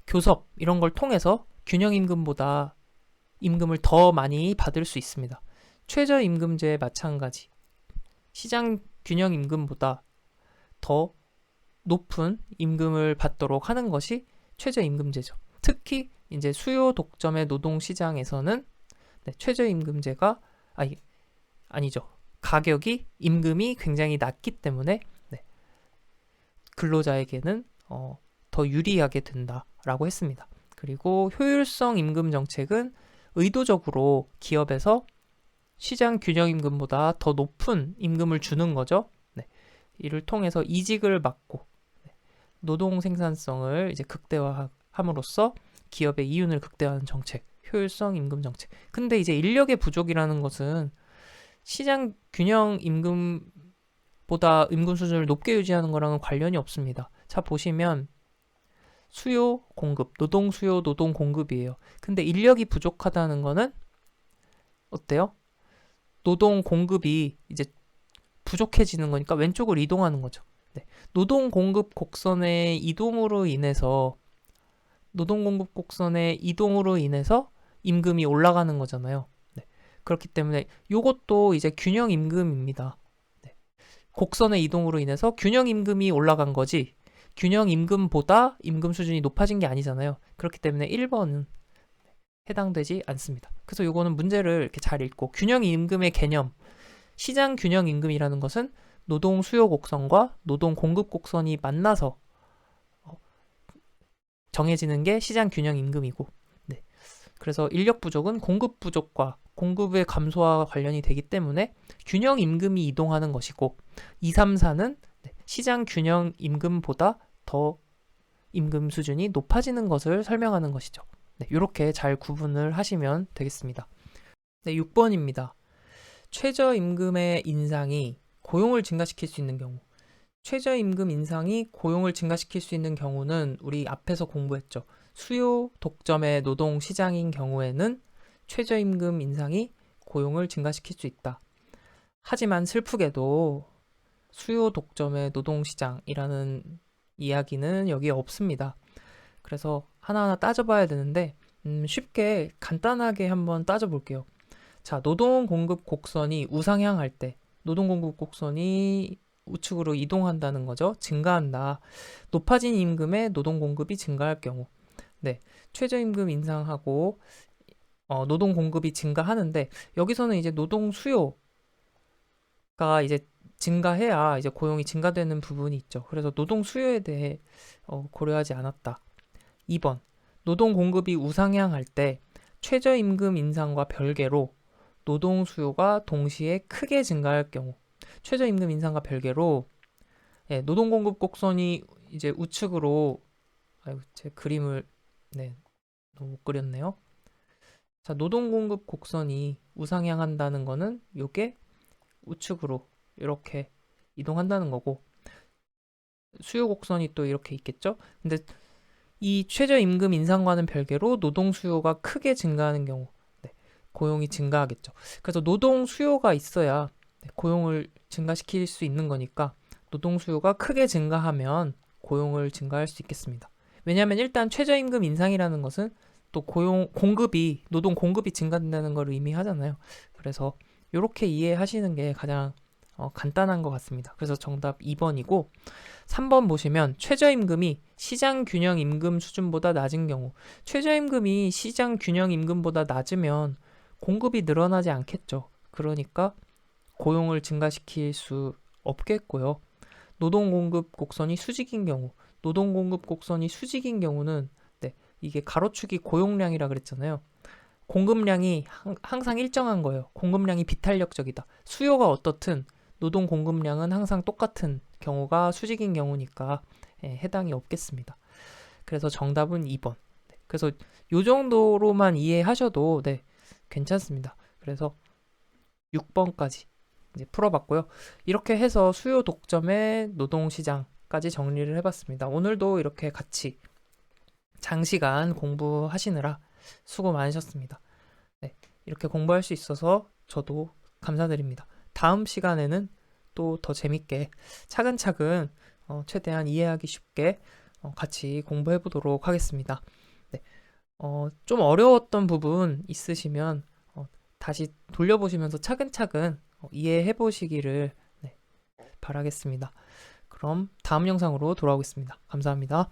교섭 이런 걸 통해서 균형 임금보다 임금을 더 많이 받을 수 있습니다. 최저임금제 마찬가지. 시장 균형 임금보다 더 높은 임금을 받도록 하는 것이 최저임금제죠. 특히 이제 수요 독점의 노동시장에서는 최저임금제가 아니죠. 임금이 굉장히 낮기 때문에 근로자에게는 더 유리하게 된다라고 했습니다. 그리고 효율성 임금 정책은 의도적으로 기업에서 시장 균형 임금보다 더 높은 임금을 주는 거죠. 이를 통해서 이직을 막고 노동 생산성을 이제 극대화함으로써 기업의 이윤을 극대화하는 정책, 효율성 임금 정책. 근데 이제 인력의 부족이라는 것은 시장 균형 임금보다 임금 수준을 높게 유지하는 거랑은 관련이 없습니다. 자, 보시면 수요, 공급, 노동 수요, 노동 공급이에요. 근데 인력이 부족하다는 거는 어때요? 노동 공급이 이제 부족해지는 거니까 왼쪽으로 이동하는 거죠. 네. 노동 공급 곡선의 이동으로 인해서 임금이 올라가는 거잖아요. 네. 그렇기 때문에 이것도 이제 균형 임금입니다. 네. 곡선의 이동으로 인해서 균형 임금이 올라간 거지 균형 임금보다 임금 수준이 높아진 게 아니잖아요. 그렇기 때문에 1번은 해당되지 않습니다. 그래서 이거는 문제를 이렇게 잘 읽고 균형 임금의 개념, 시장 균형 임금이라는 것은 노동 수요 곡선과 노동 공급 곡선이 만나서 정해지는 게 시장 균형 임금이고, 네. 그래서 인력 부족은 공급 부족과 공급의 감소와 관련이 되기 때문에 균형 임금이 이동하는 것이고 2, 3, 4는 시장 균형 임금보다 더 임금 수준이 높아지는 것을 설명하는 것이죠. 네, 이렇게 잘 구분을 하시면 되겠습니다. 네, 6번입니다. 최저임금의 인상이 고용을 증가시킬 수 있는 경우. 최저임금 인상이 고용을 증가시킬 수 있는 경우는 우리 앞에서 공부했죠. 수요 독점의 노동시장인 경우에는 최저임금 인상이 고용을 증가시킬 수 있다. 하지만 슬프게도 수요 독점의 노동시장이라는 이야기는 여기에 없습니다. 그래서 하나하나 따져봐야 되는데 쉽게 간단하게 한번 따져볼게요. 자, 노동 공급 곡선이 우상향할 때 노동 공급 곡선이 우측으로 이동한다는 거죠. 증가한다. 높아진 임금에 노동 공급이 증가할 경우. 네, 최저임금 인상하고 노동 공급이 증가하는데 여기서는 이제 노동 수요가 이제 증가해야 이제 고용이 증가되는 부분이 있죠. 그래서 노동 수요에 대해 고려하지 않았다. 2번, 노동 공급이 우상향할 때 최저임금 인상과 별개로 노동 수요가 동시에 크게 증가할 경우. 최저임금 인상과 별개로 노동 공급 곡선이 이제 우측으로 제 그림을 너무 못 그렸네요. 자, 노동 공급 곡선이 우상향한다는 거는 요게 우측으로 이렇게 이동한다는 거고 수요 곡선이 또 이렇게 있겠죠? 근데 이 최저임금 인상과는 별개로 노동 수요가 크게 증가하는 경우 고용이 증가하겠죠. 그래서 노동 수요가 있어야 고용을 증가시킬 수 있는 거니까 노동 수요가 크게 증가하면 고용을 증가할 수 있겠습니다. 왜냐하면 일단 최저임금 인상이라는 것은 또 노동 공급이 증가된다는 걸 의미하잖아요. 그래서 이렇게 이해하시는 게 가장 간단한 것 같습니다. 그래서 정답 2번이고 3번 보시면 최저임금이 시장 균형 임금 수준보다 낮은 경우 최저임금이 시장 균형 임금보다 낮으면 공급이 늘어나지 않겠죠. 그러니까 고용을 증가시킬 수 없겠고요. 노동 공급 곡선이 수직인 경우는 이게 가로축이 고용량이라 그랬잖아요. 공급량이 항상 일정한 거예요. 공급량이 비탄력적이다. 수요가 어떻든 노동 공급량은 항상 똑같은 경우가 수직인 경우니까 해당이 없겠습니다. 그래서 정답은 2번. 그래서 이 정도로만 이해하셔도 괜찮습니다. 그래서 6번까지 이제 풀어봤고요. 이렇게 해서 수요 독점의 노동시장까지 정리를 해봤습니다. 오늘도 이렇게 같이 장시간 공부하시느라 수고 많으셨습니다. 이렇게 공부할 수 있어서 저도 감사드립니다. 다음 시간에는 또 더 재밌게 차근차근 최대한 이해하기 쉽게 같이 공부해 보도록 하겠습니다. 좀 어려웠던 부분 있으시면 다시 돌려보시면서 차근차근 이해해 보시기를 바라겠습니다. 그럼 다음 영상으로 돌아오겠습니다. 감사합니다.